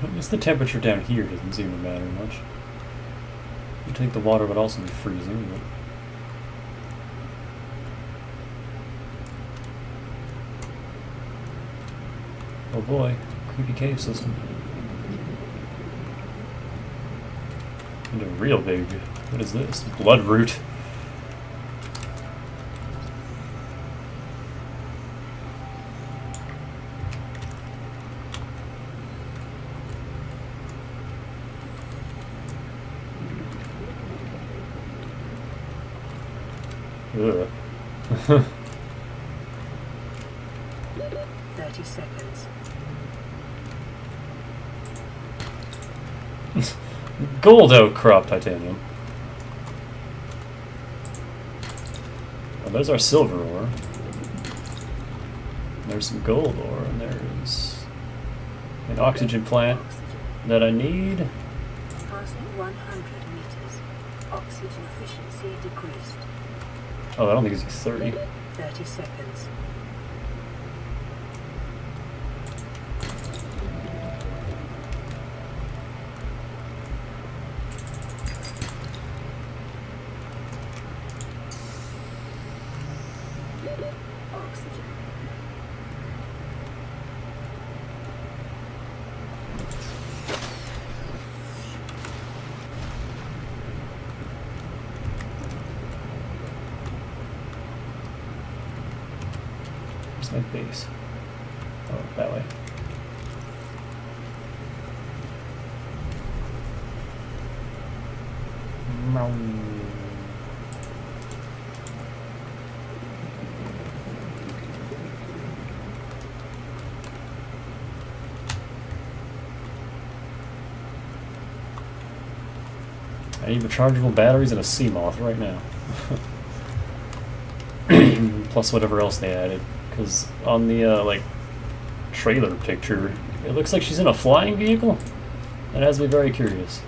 I guess the temperature down here doesn't seem to matter much. You think the water would also be freezing, but... Oh boy, creepy cave system. And a real big... What is this? Bloodroot. Ugh. 30 seconds. Gold outcrop titanium. Well, there's our silver ore. There's some gold ore, and there's an oxygen plant that I need. Passing 100 meters. Oxygen efficiency decreased. Oh, I don't think it's 30. 30 seconds. Oxygen. Where's my base? Oh, that way. I need rechargeable batteries and a sea moth right now. Plus whatever else they added. Because on the, like, trailer picture, it looks like she's in a flying vehicle. That has me very curious.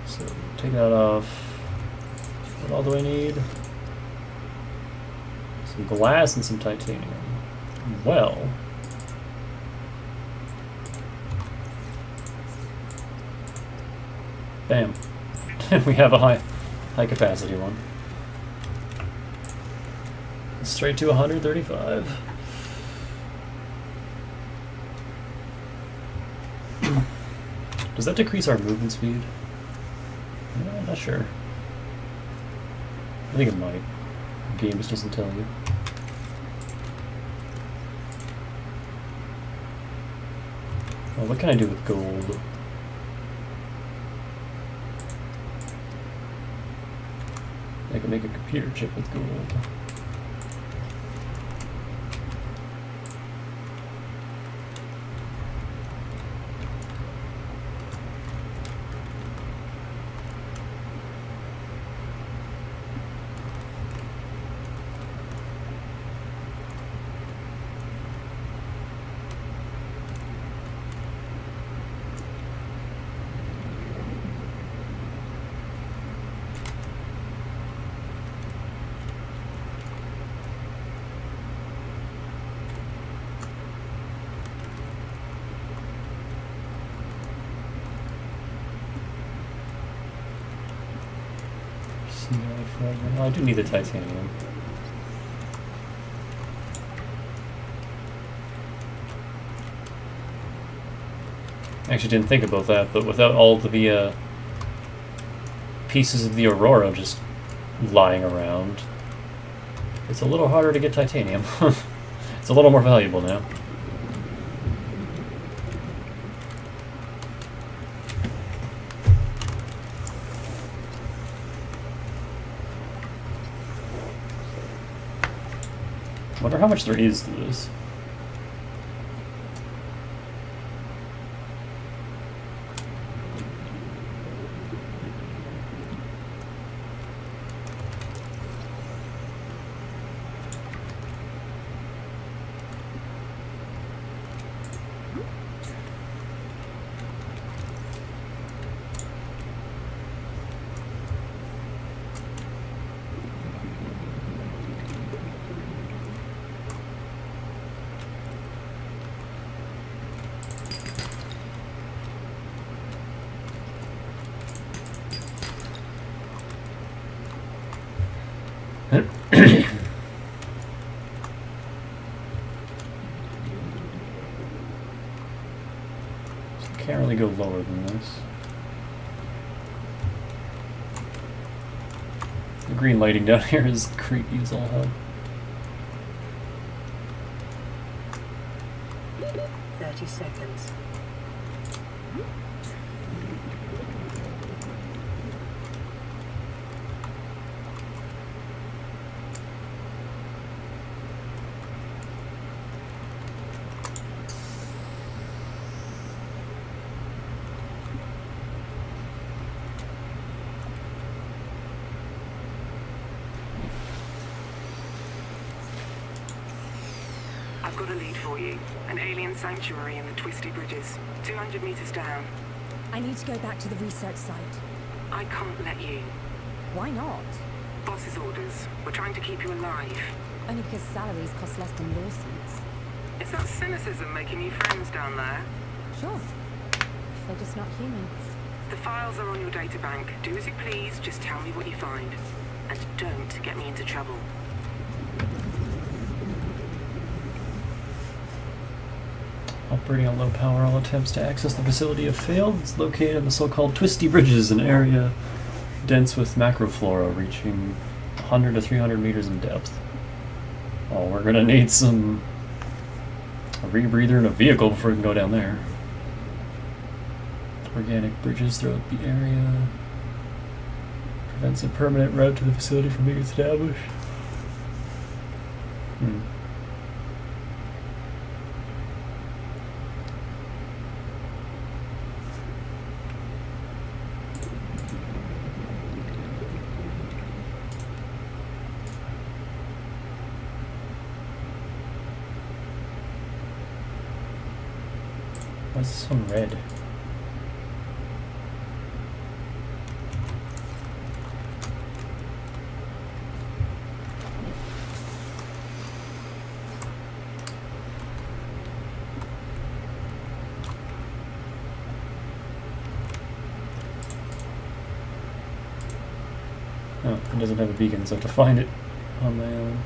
So, take that off. What all do I need? Some glass and some titanium. Well... Bam. We have a high capacity one. Straight to 135. Does that decrease our movement speed? No, I'm not sure. I think it might. The game just doesn't tell you. Well, what can I do with gold? I can make a computer chip with gold. Oh, I do need the titanium. I actually didn't think about that, but without all of the pieces of the Aurora just lying around, it's a little harder to get titanium. It's a little more valuable now. Wonder how much there is to this. Can't really go lower than this. The green lighting down here is creepy as all hell. 30 seconds. I've got a lead for you. An alien sanctuary in the Twisty Bridges. 200 meters down. I need to go back to the research site. I can't let you. Why not? Boss's orders. We're trying to keep you alive. Only because salaries cost less than lawsuits. Is that cynicism making you friends down there? Sure. They're just not human. The files are on your databank. Do as you please, just tell me what you find. And don't get me into trouble. Operating on low power, all attempts to access the facility have failed. It's located in the so-called Twisty Bridges, an area dense with macroflora reaching 100 to 300 meters in depth. Oh, we're gonna need a rebreather and a vehicle before we can go down there. Organic bridges throughout the area. Prevents a permanent route to the facility from being established. Why is this one red? Oh, it doesn't have a beacon, so I have to find it on my own.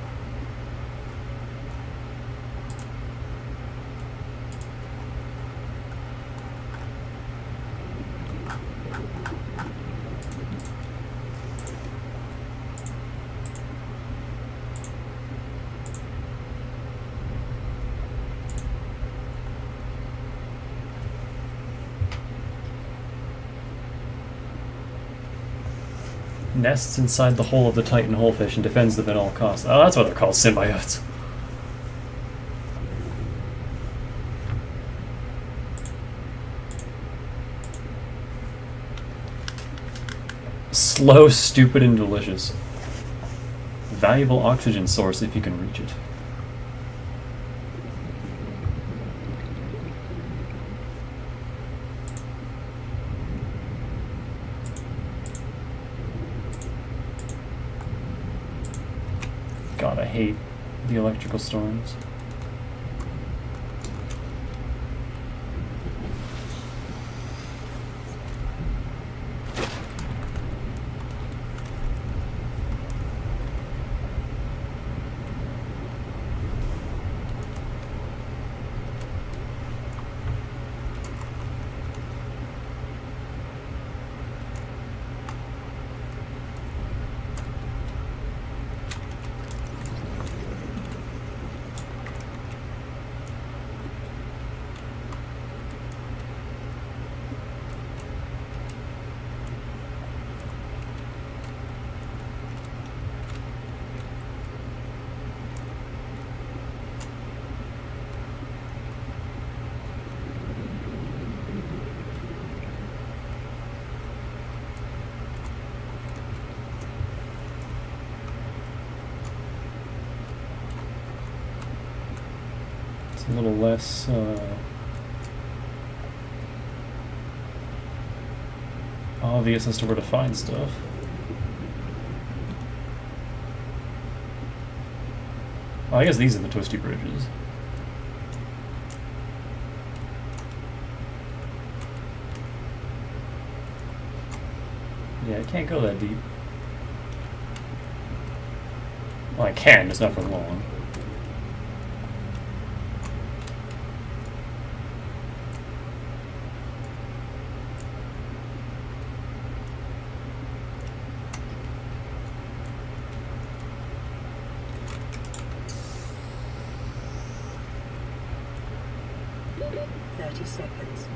Nests inside the hull of the Titan hullfish and defends them at all costs. Oh, that's what they're called, symbiotes. Slow, stupid, and delicious. Valuable oxygen source if you can reach it. God, I hate the electrical storms. A little less obvious as to where to find stuff. Well, I guess these are the Twisty Bridges. Yeah, I can't go that deep. Well, I can, just not for long. 30 seconds.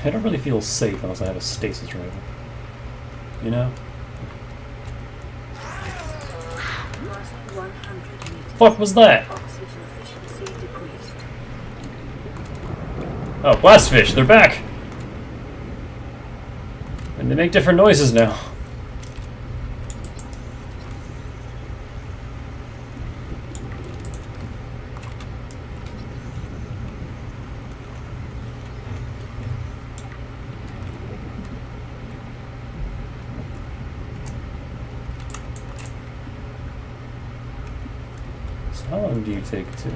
I don't really feel safe unless I have a stasis rifle. You know? Passing 100 meters. Fuck was that? Oxygen efficiency decreased. Oh, blastfish, they're back! And they make different noises now. So how long do you take to,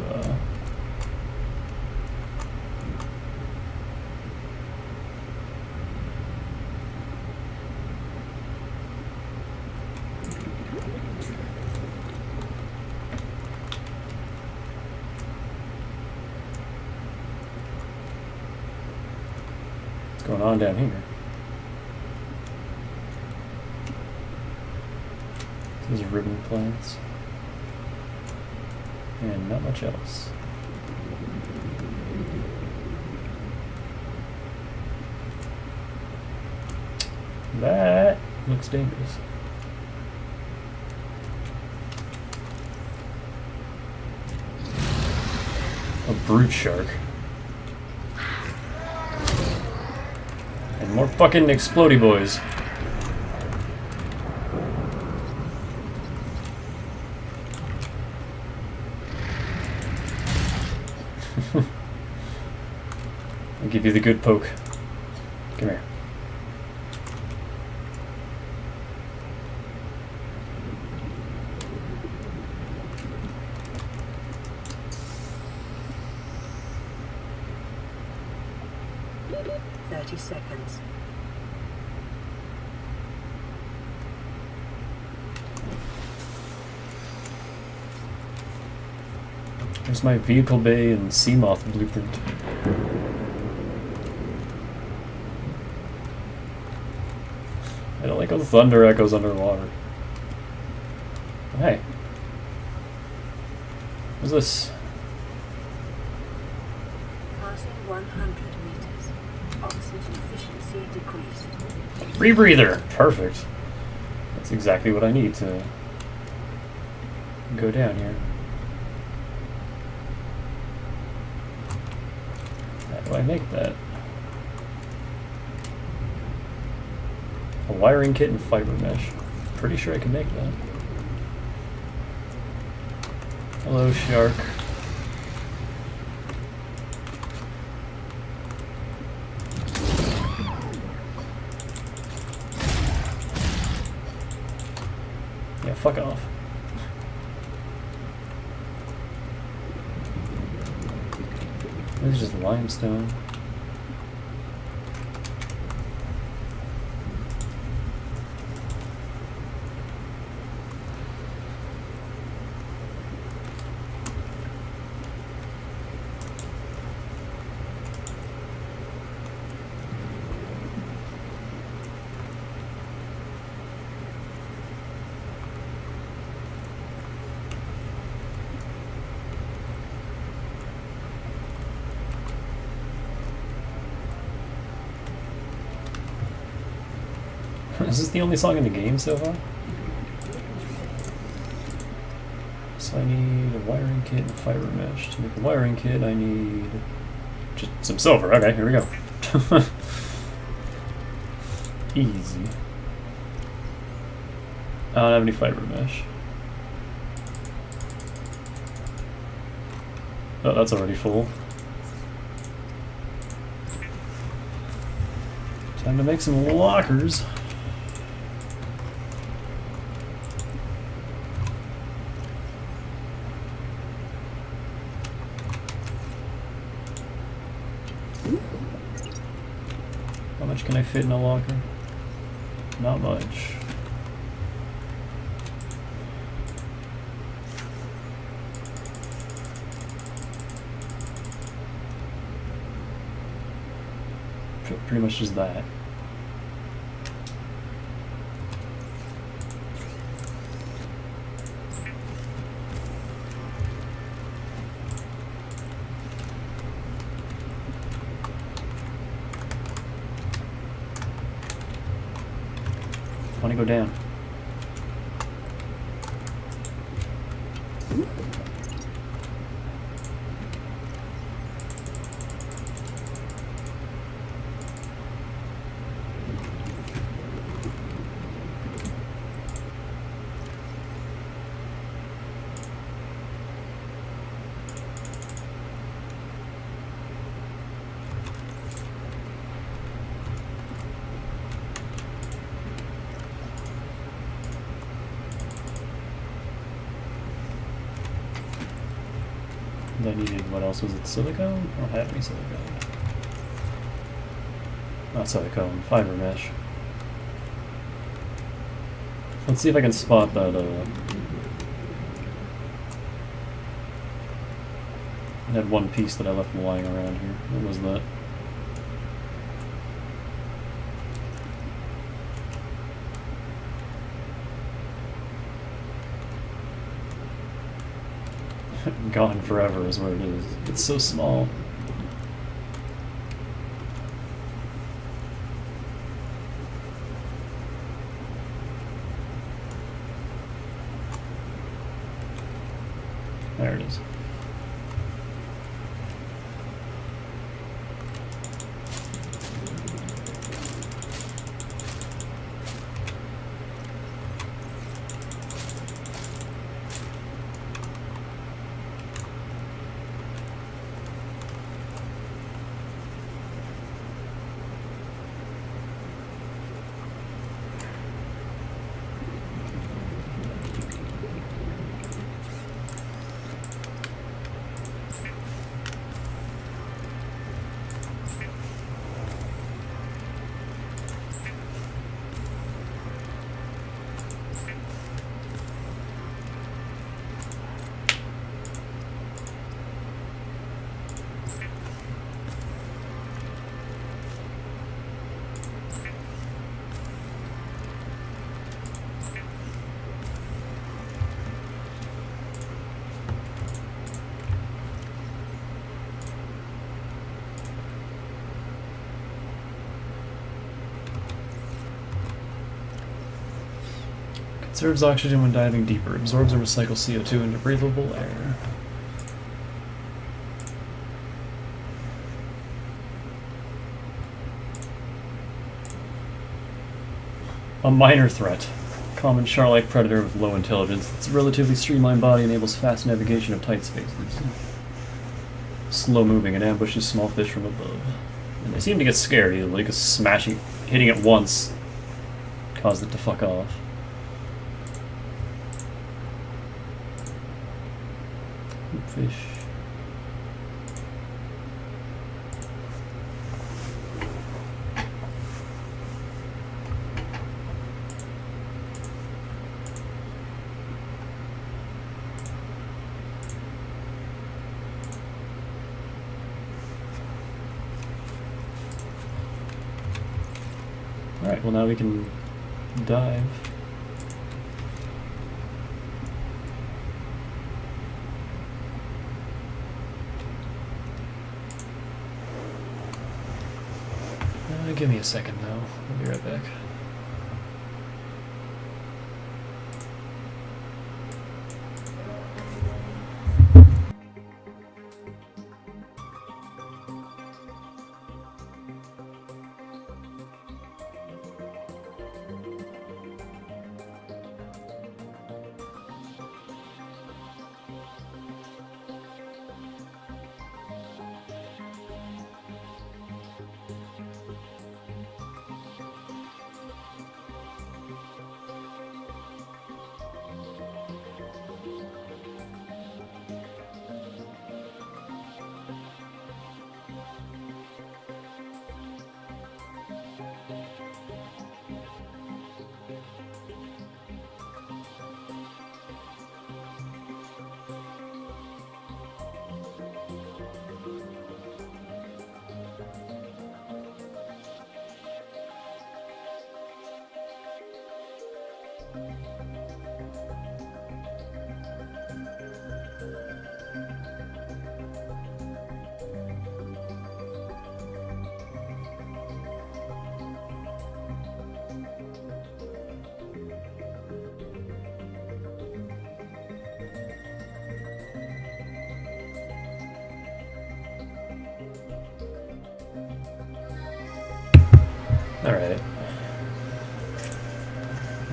what's going on down here? These are ribbon plants. And not much else. That looks dangerous. A brute shark. And more fucking explodey boys. I'll give you the good poke. Come here. Seconds. There's my vehicle bay and sea moth blueprint. I don't like how the thunder echoes underwater. Hey. What's this? Passing 100 meters. Oxygen efficiency decreased. Rebreather! Perfect. That's exactly what I need to go down here. How do I make that? A wiring kit and fiber mesh. Pretty sure I can make that. Hello, shark. Yeah, fuck off. This is just limestone. Is this the only song in the game so far? So I need a wiring kit and fiber mesh. To make a wiring kit, I need just some silver. Okay, here we go. Easy. I don't have any fiber mesh. Oh, that's already full. Time to make some lockers. How much can I fit in a locker? Not much. Pretty much just that. I want to go down. I needed, what else was it, silicone? I don't have any silicone. Not silicone, fiber mesh. Let's see if I can spot that, I had one piece that I left lying around here. What was that? Gone forever is where it is. It's so small. There it is. Conserves oxygen when diving deeper. Absorbs and recycles CO2 into breathable air. A minor threat. Common shark-like predator with low intelligence. Its relatively streamlined body enables fast navigation of tight spaces. Slow moving and ambushes small fish from above. And they seem to get scared easily because hitting it once caused it to fuck off. Fish. Alright, well now we can dive. Give me a second now. I'll be right back. Alright.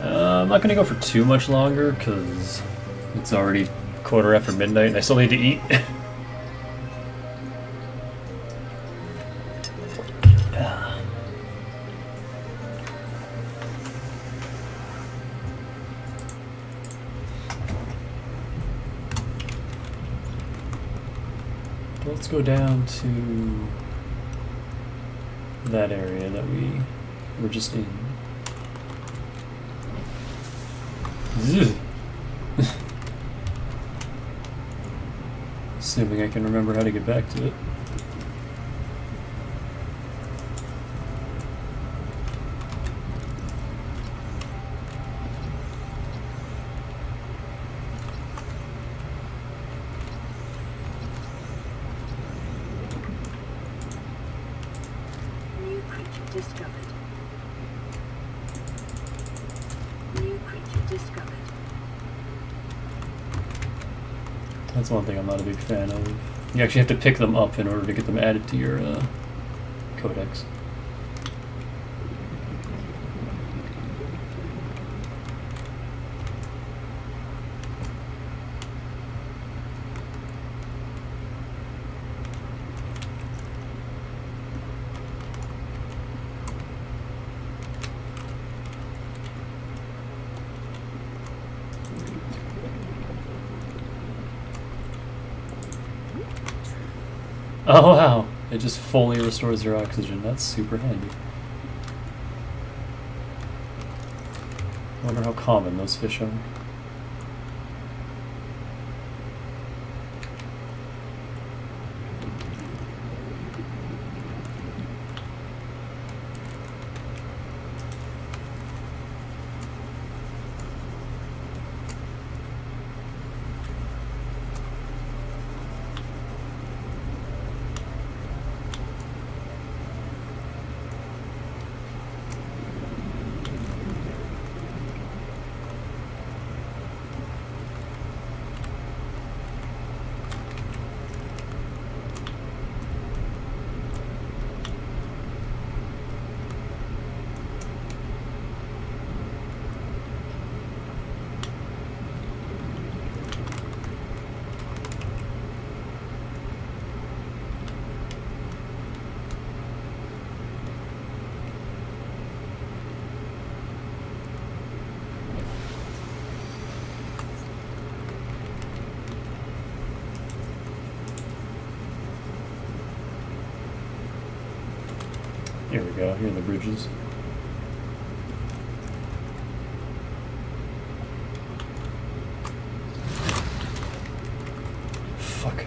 I'm not gonna go for too much longer, because it's already quarter after midnight and I still need to eat. Let's go down to that area that we were just in. Ugh. Assuming I can remember how to get back to it. New creature discovered. New creature discovered. That's one thing I'm not a big fan of. You actually have to pick them up in order to get them added to your codex. Oh wow, it just fully restores their oxygen. That's super handy. Wonder how common those fish are. Here we go, here are the bridges. Fuck.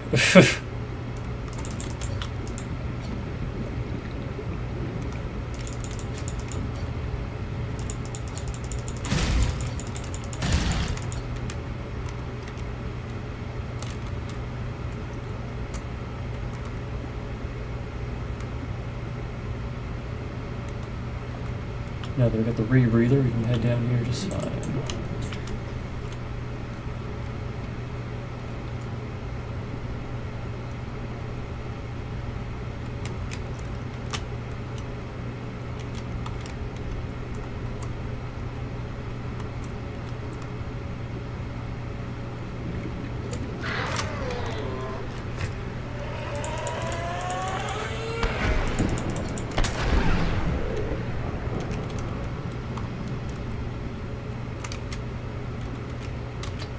Now that we got the rebreather, we can head down here just fine.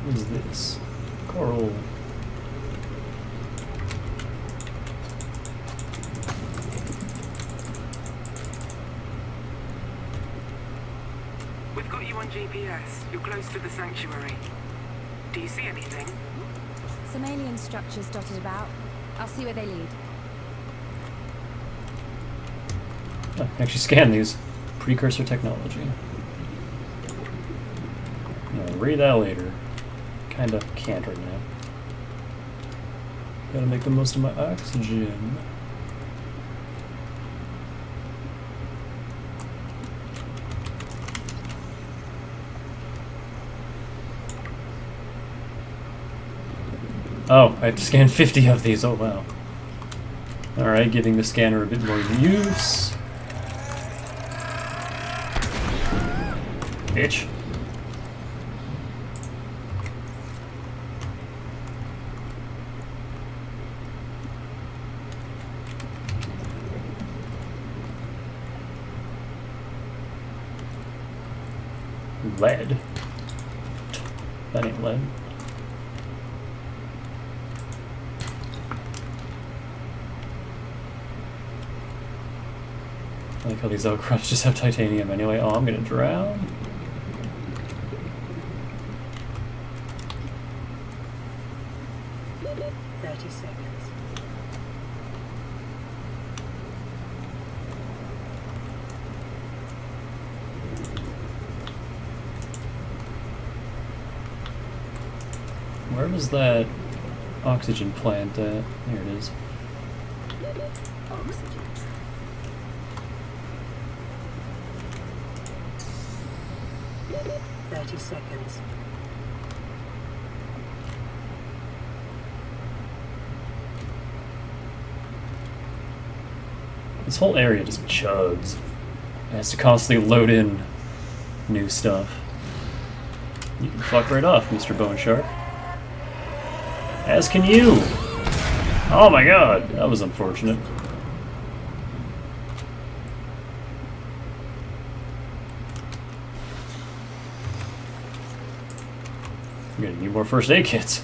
What is this? Coral. We've got you on GPS. You're close to the sanctuary. Do you see anything? Some alien structures dotted about. I'll see where they lead. Oh, I can actually scan these. Precursor technology. I'll read that later. Kinda can't right now. Gotta make the most of my oxygen. Oh, I have to scan 50 of these. Oh wow. Alright, giving the scanner a bit more use. Bitch. Lead? That ain't lead. I like how these outcrops just have titanium anyway. Oh, I'm gonna drown. Where was that oxygen plant at? There it is. Oxygen. Seconds. This whole area just chugs. It has to constantly load in new stuff. You can fuck right off, Mr. Bone Shark. As can you! Oh my god, that was unfortunate. I'm gonna need more first aid kits.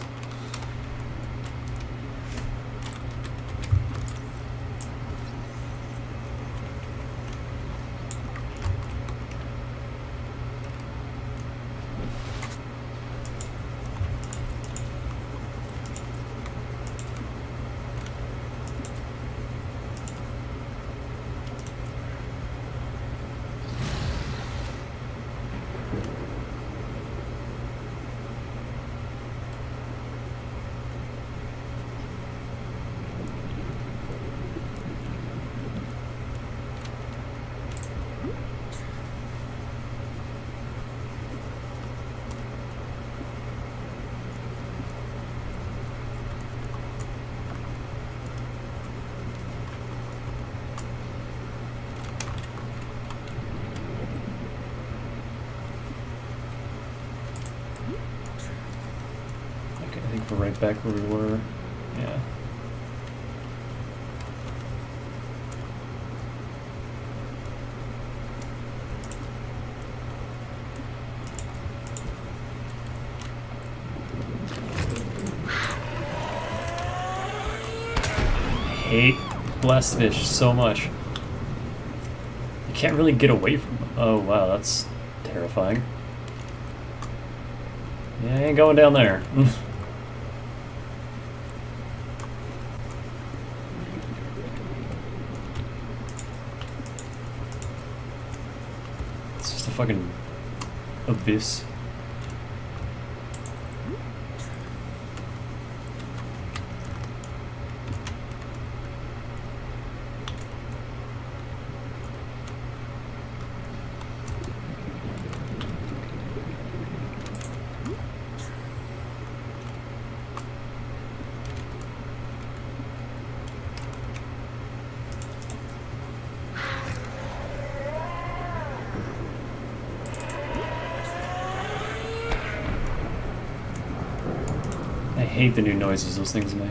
Okay, I think we're right back where we were. Yeah. I hate blast fish so much. You can't really get away from them. Oh wow, that's terrifying. Yeah, I ain't going down there. It's just a fucking abyss. I hate the new noises those things make.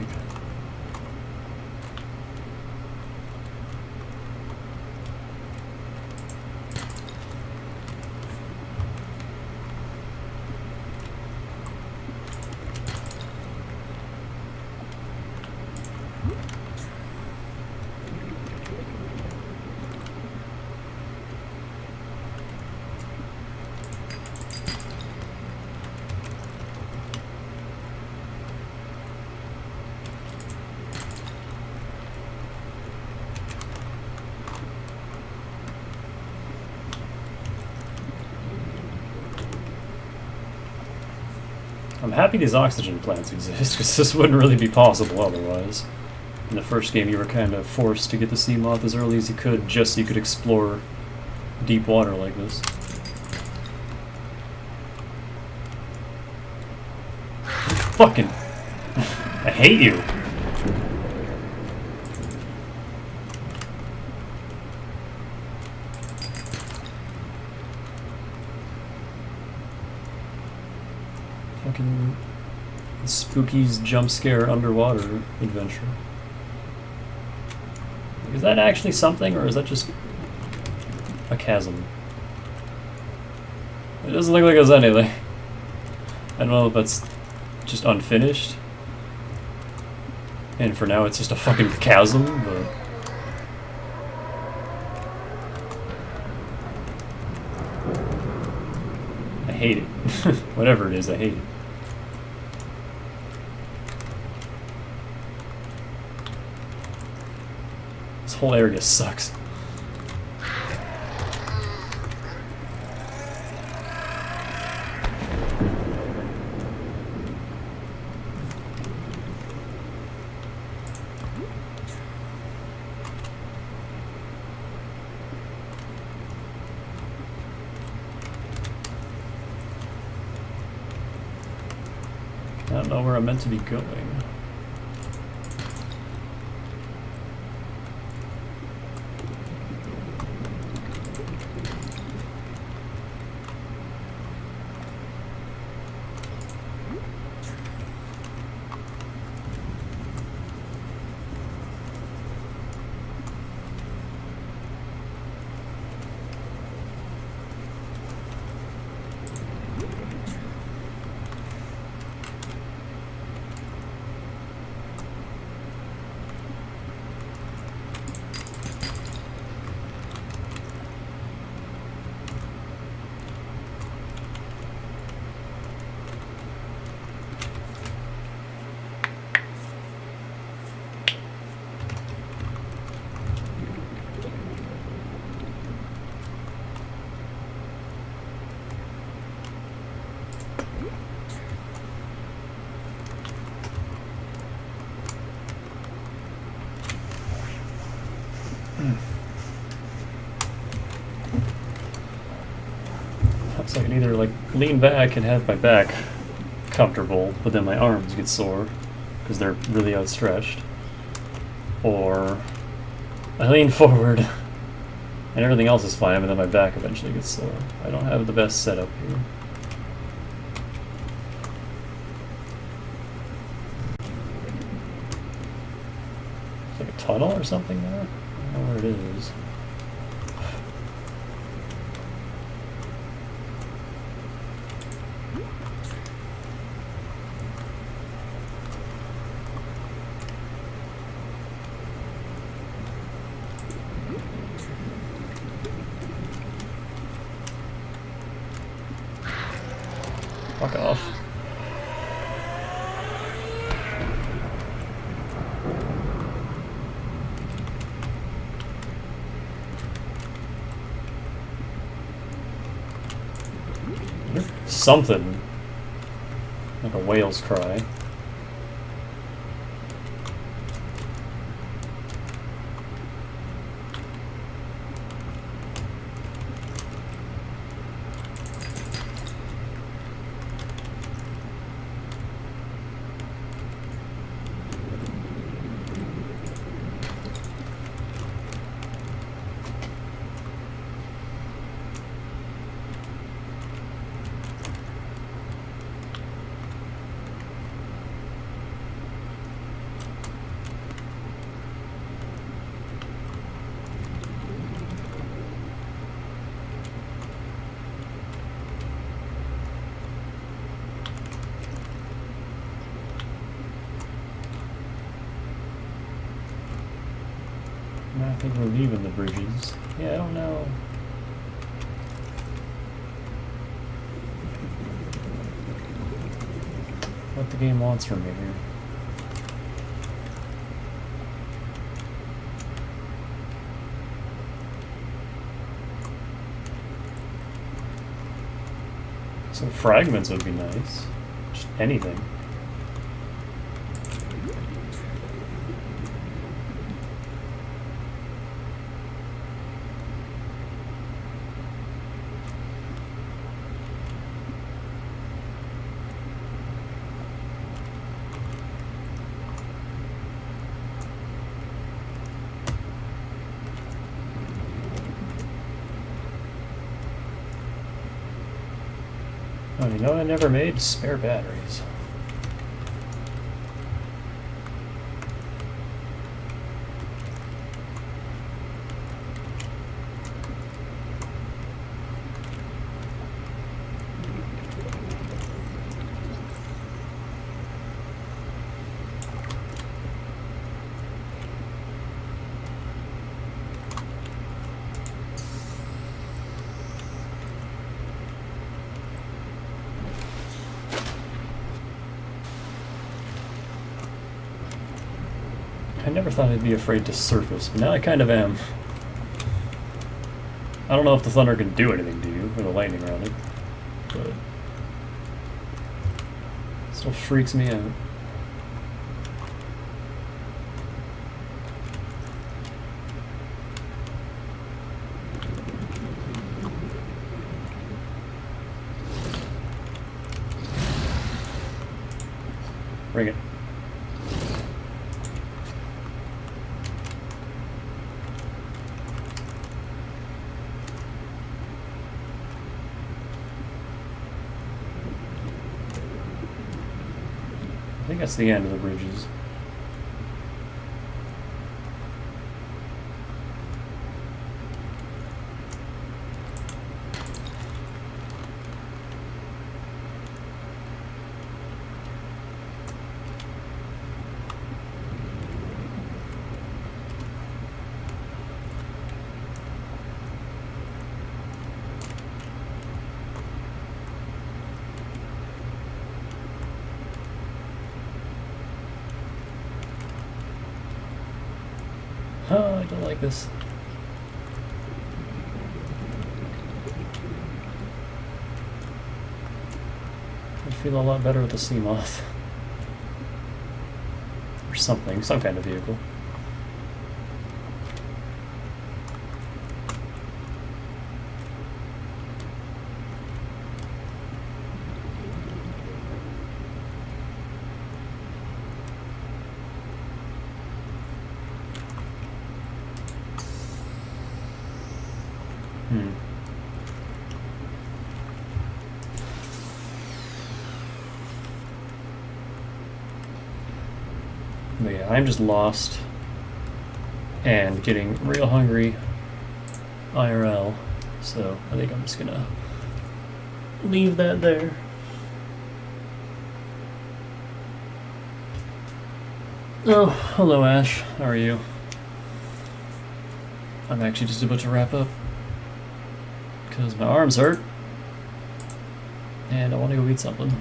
I'm happy these oxygen plants exist, because this wouldn't really be possible otherwise. In the first game, you were kind of forced to get the sea moth as early as you could, just so you could explore deep water like this. Fucking... I hate you! Spooky's jump scare underwater adventure. Is that actually something, or is that just a chasm? It doesn't look like it's anything. I don't know if that's just unfinished. And for now it's just a fucking chasm, but... I hate it. Whatever it is, I hate it. This whole area sucks. I don't know where I'm meant to be going. So I can either like lean back and have my back comfortable, but then my arms get sore because they're really outstretched, or I lean forward and everything else is fine, but then my back eventually gets sore. I don't have the best setup here. It's like a tunnel or something there? I don't know where it is. Fuck off. Something. Like a whale's cry. I think we're leaving the bridges. Yeah, I don't know. What the game wants from me here. Some fragments would be nice. Just anything. Oh, you know what I never made? Spare batteries. I never thought I'd be afraid to surface, but now I kind of am. I don't know if the thunder can do anything to you, or the lightning rather, but it still freaks me out. Bring it. I think that's the end of the bridges. Oh, I don't like this. I feel a lot better with the Seamoth. Or something, some kind of vehicle. But yeah, I'm just lost and getting real hungry IRL, so I think I'm just gonna leave that there. Oh, hello Ash, how are you? I'm actually just about to wrap up because my arms hurt and I want to go eat something.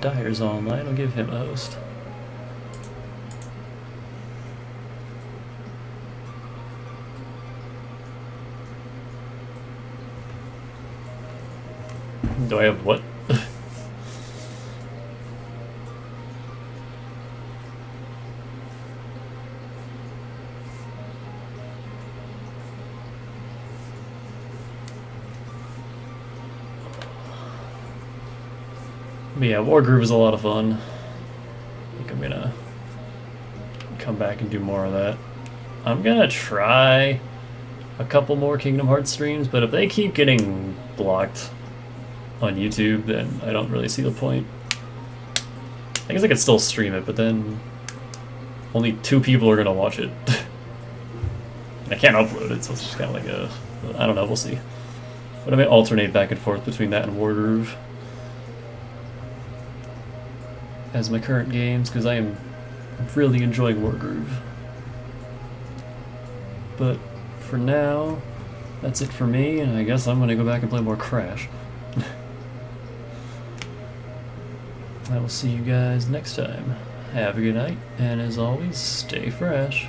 Dyer's online, I'll give him a host. Do I have what? But yeah, Wargroove is a lot of fun. I think I'm gonna come back and do more of that. I'm gonna try a couple more Kingdom Hearts streams, but if they keep getting blocked on YouTube, then I don't really see the point. I guess I could still stream it, but then only 2 people are gonna watch it. I can't upload it, so it's just kind of like a... I don't know, we'll see. But I may alternate back and forth between that and Wargroove as my current games, because I am really enjoying Wargroove. But for now, that's it for me, and I guess I'm gonna go back and play more Crash. I will see you guys next time. Have a good night, and as always, stay fresh.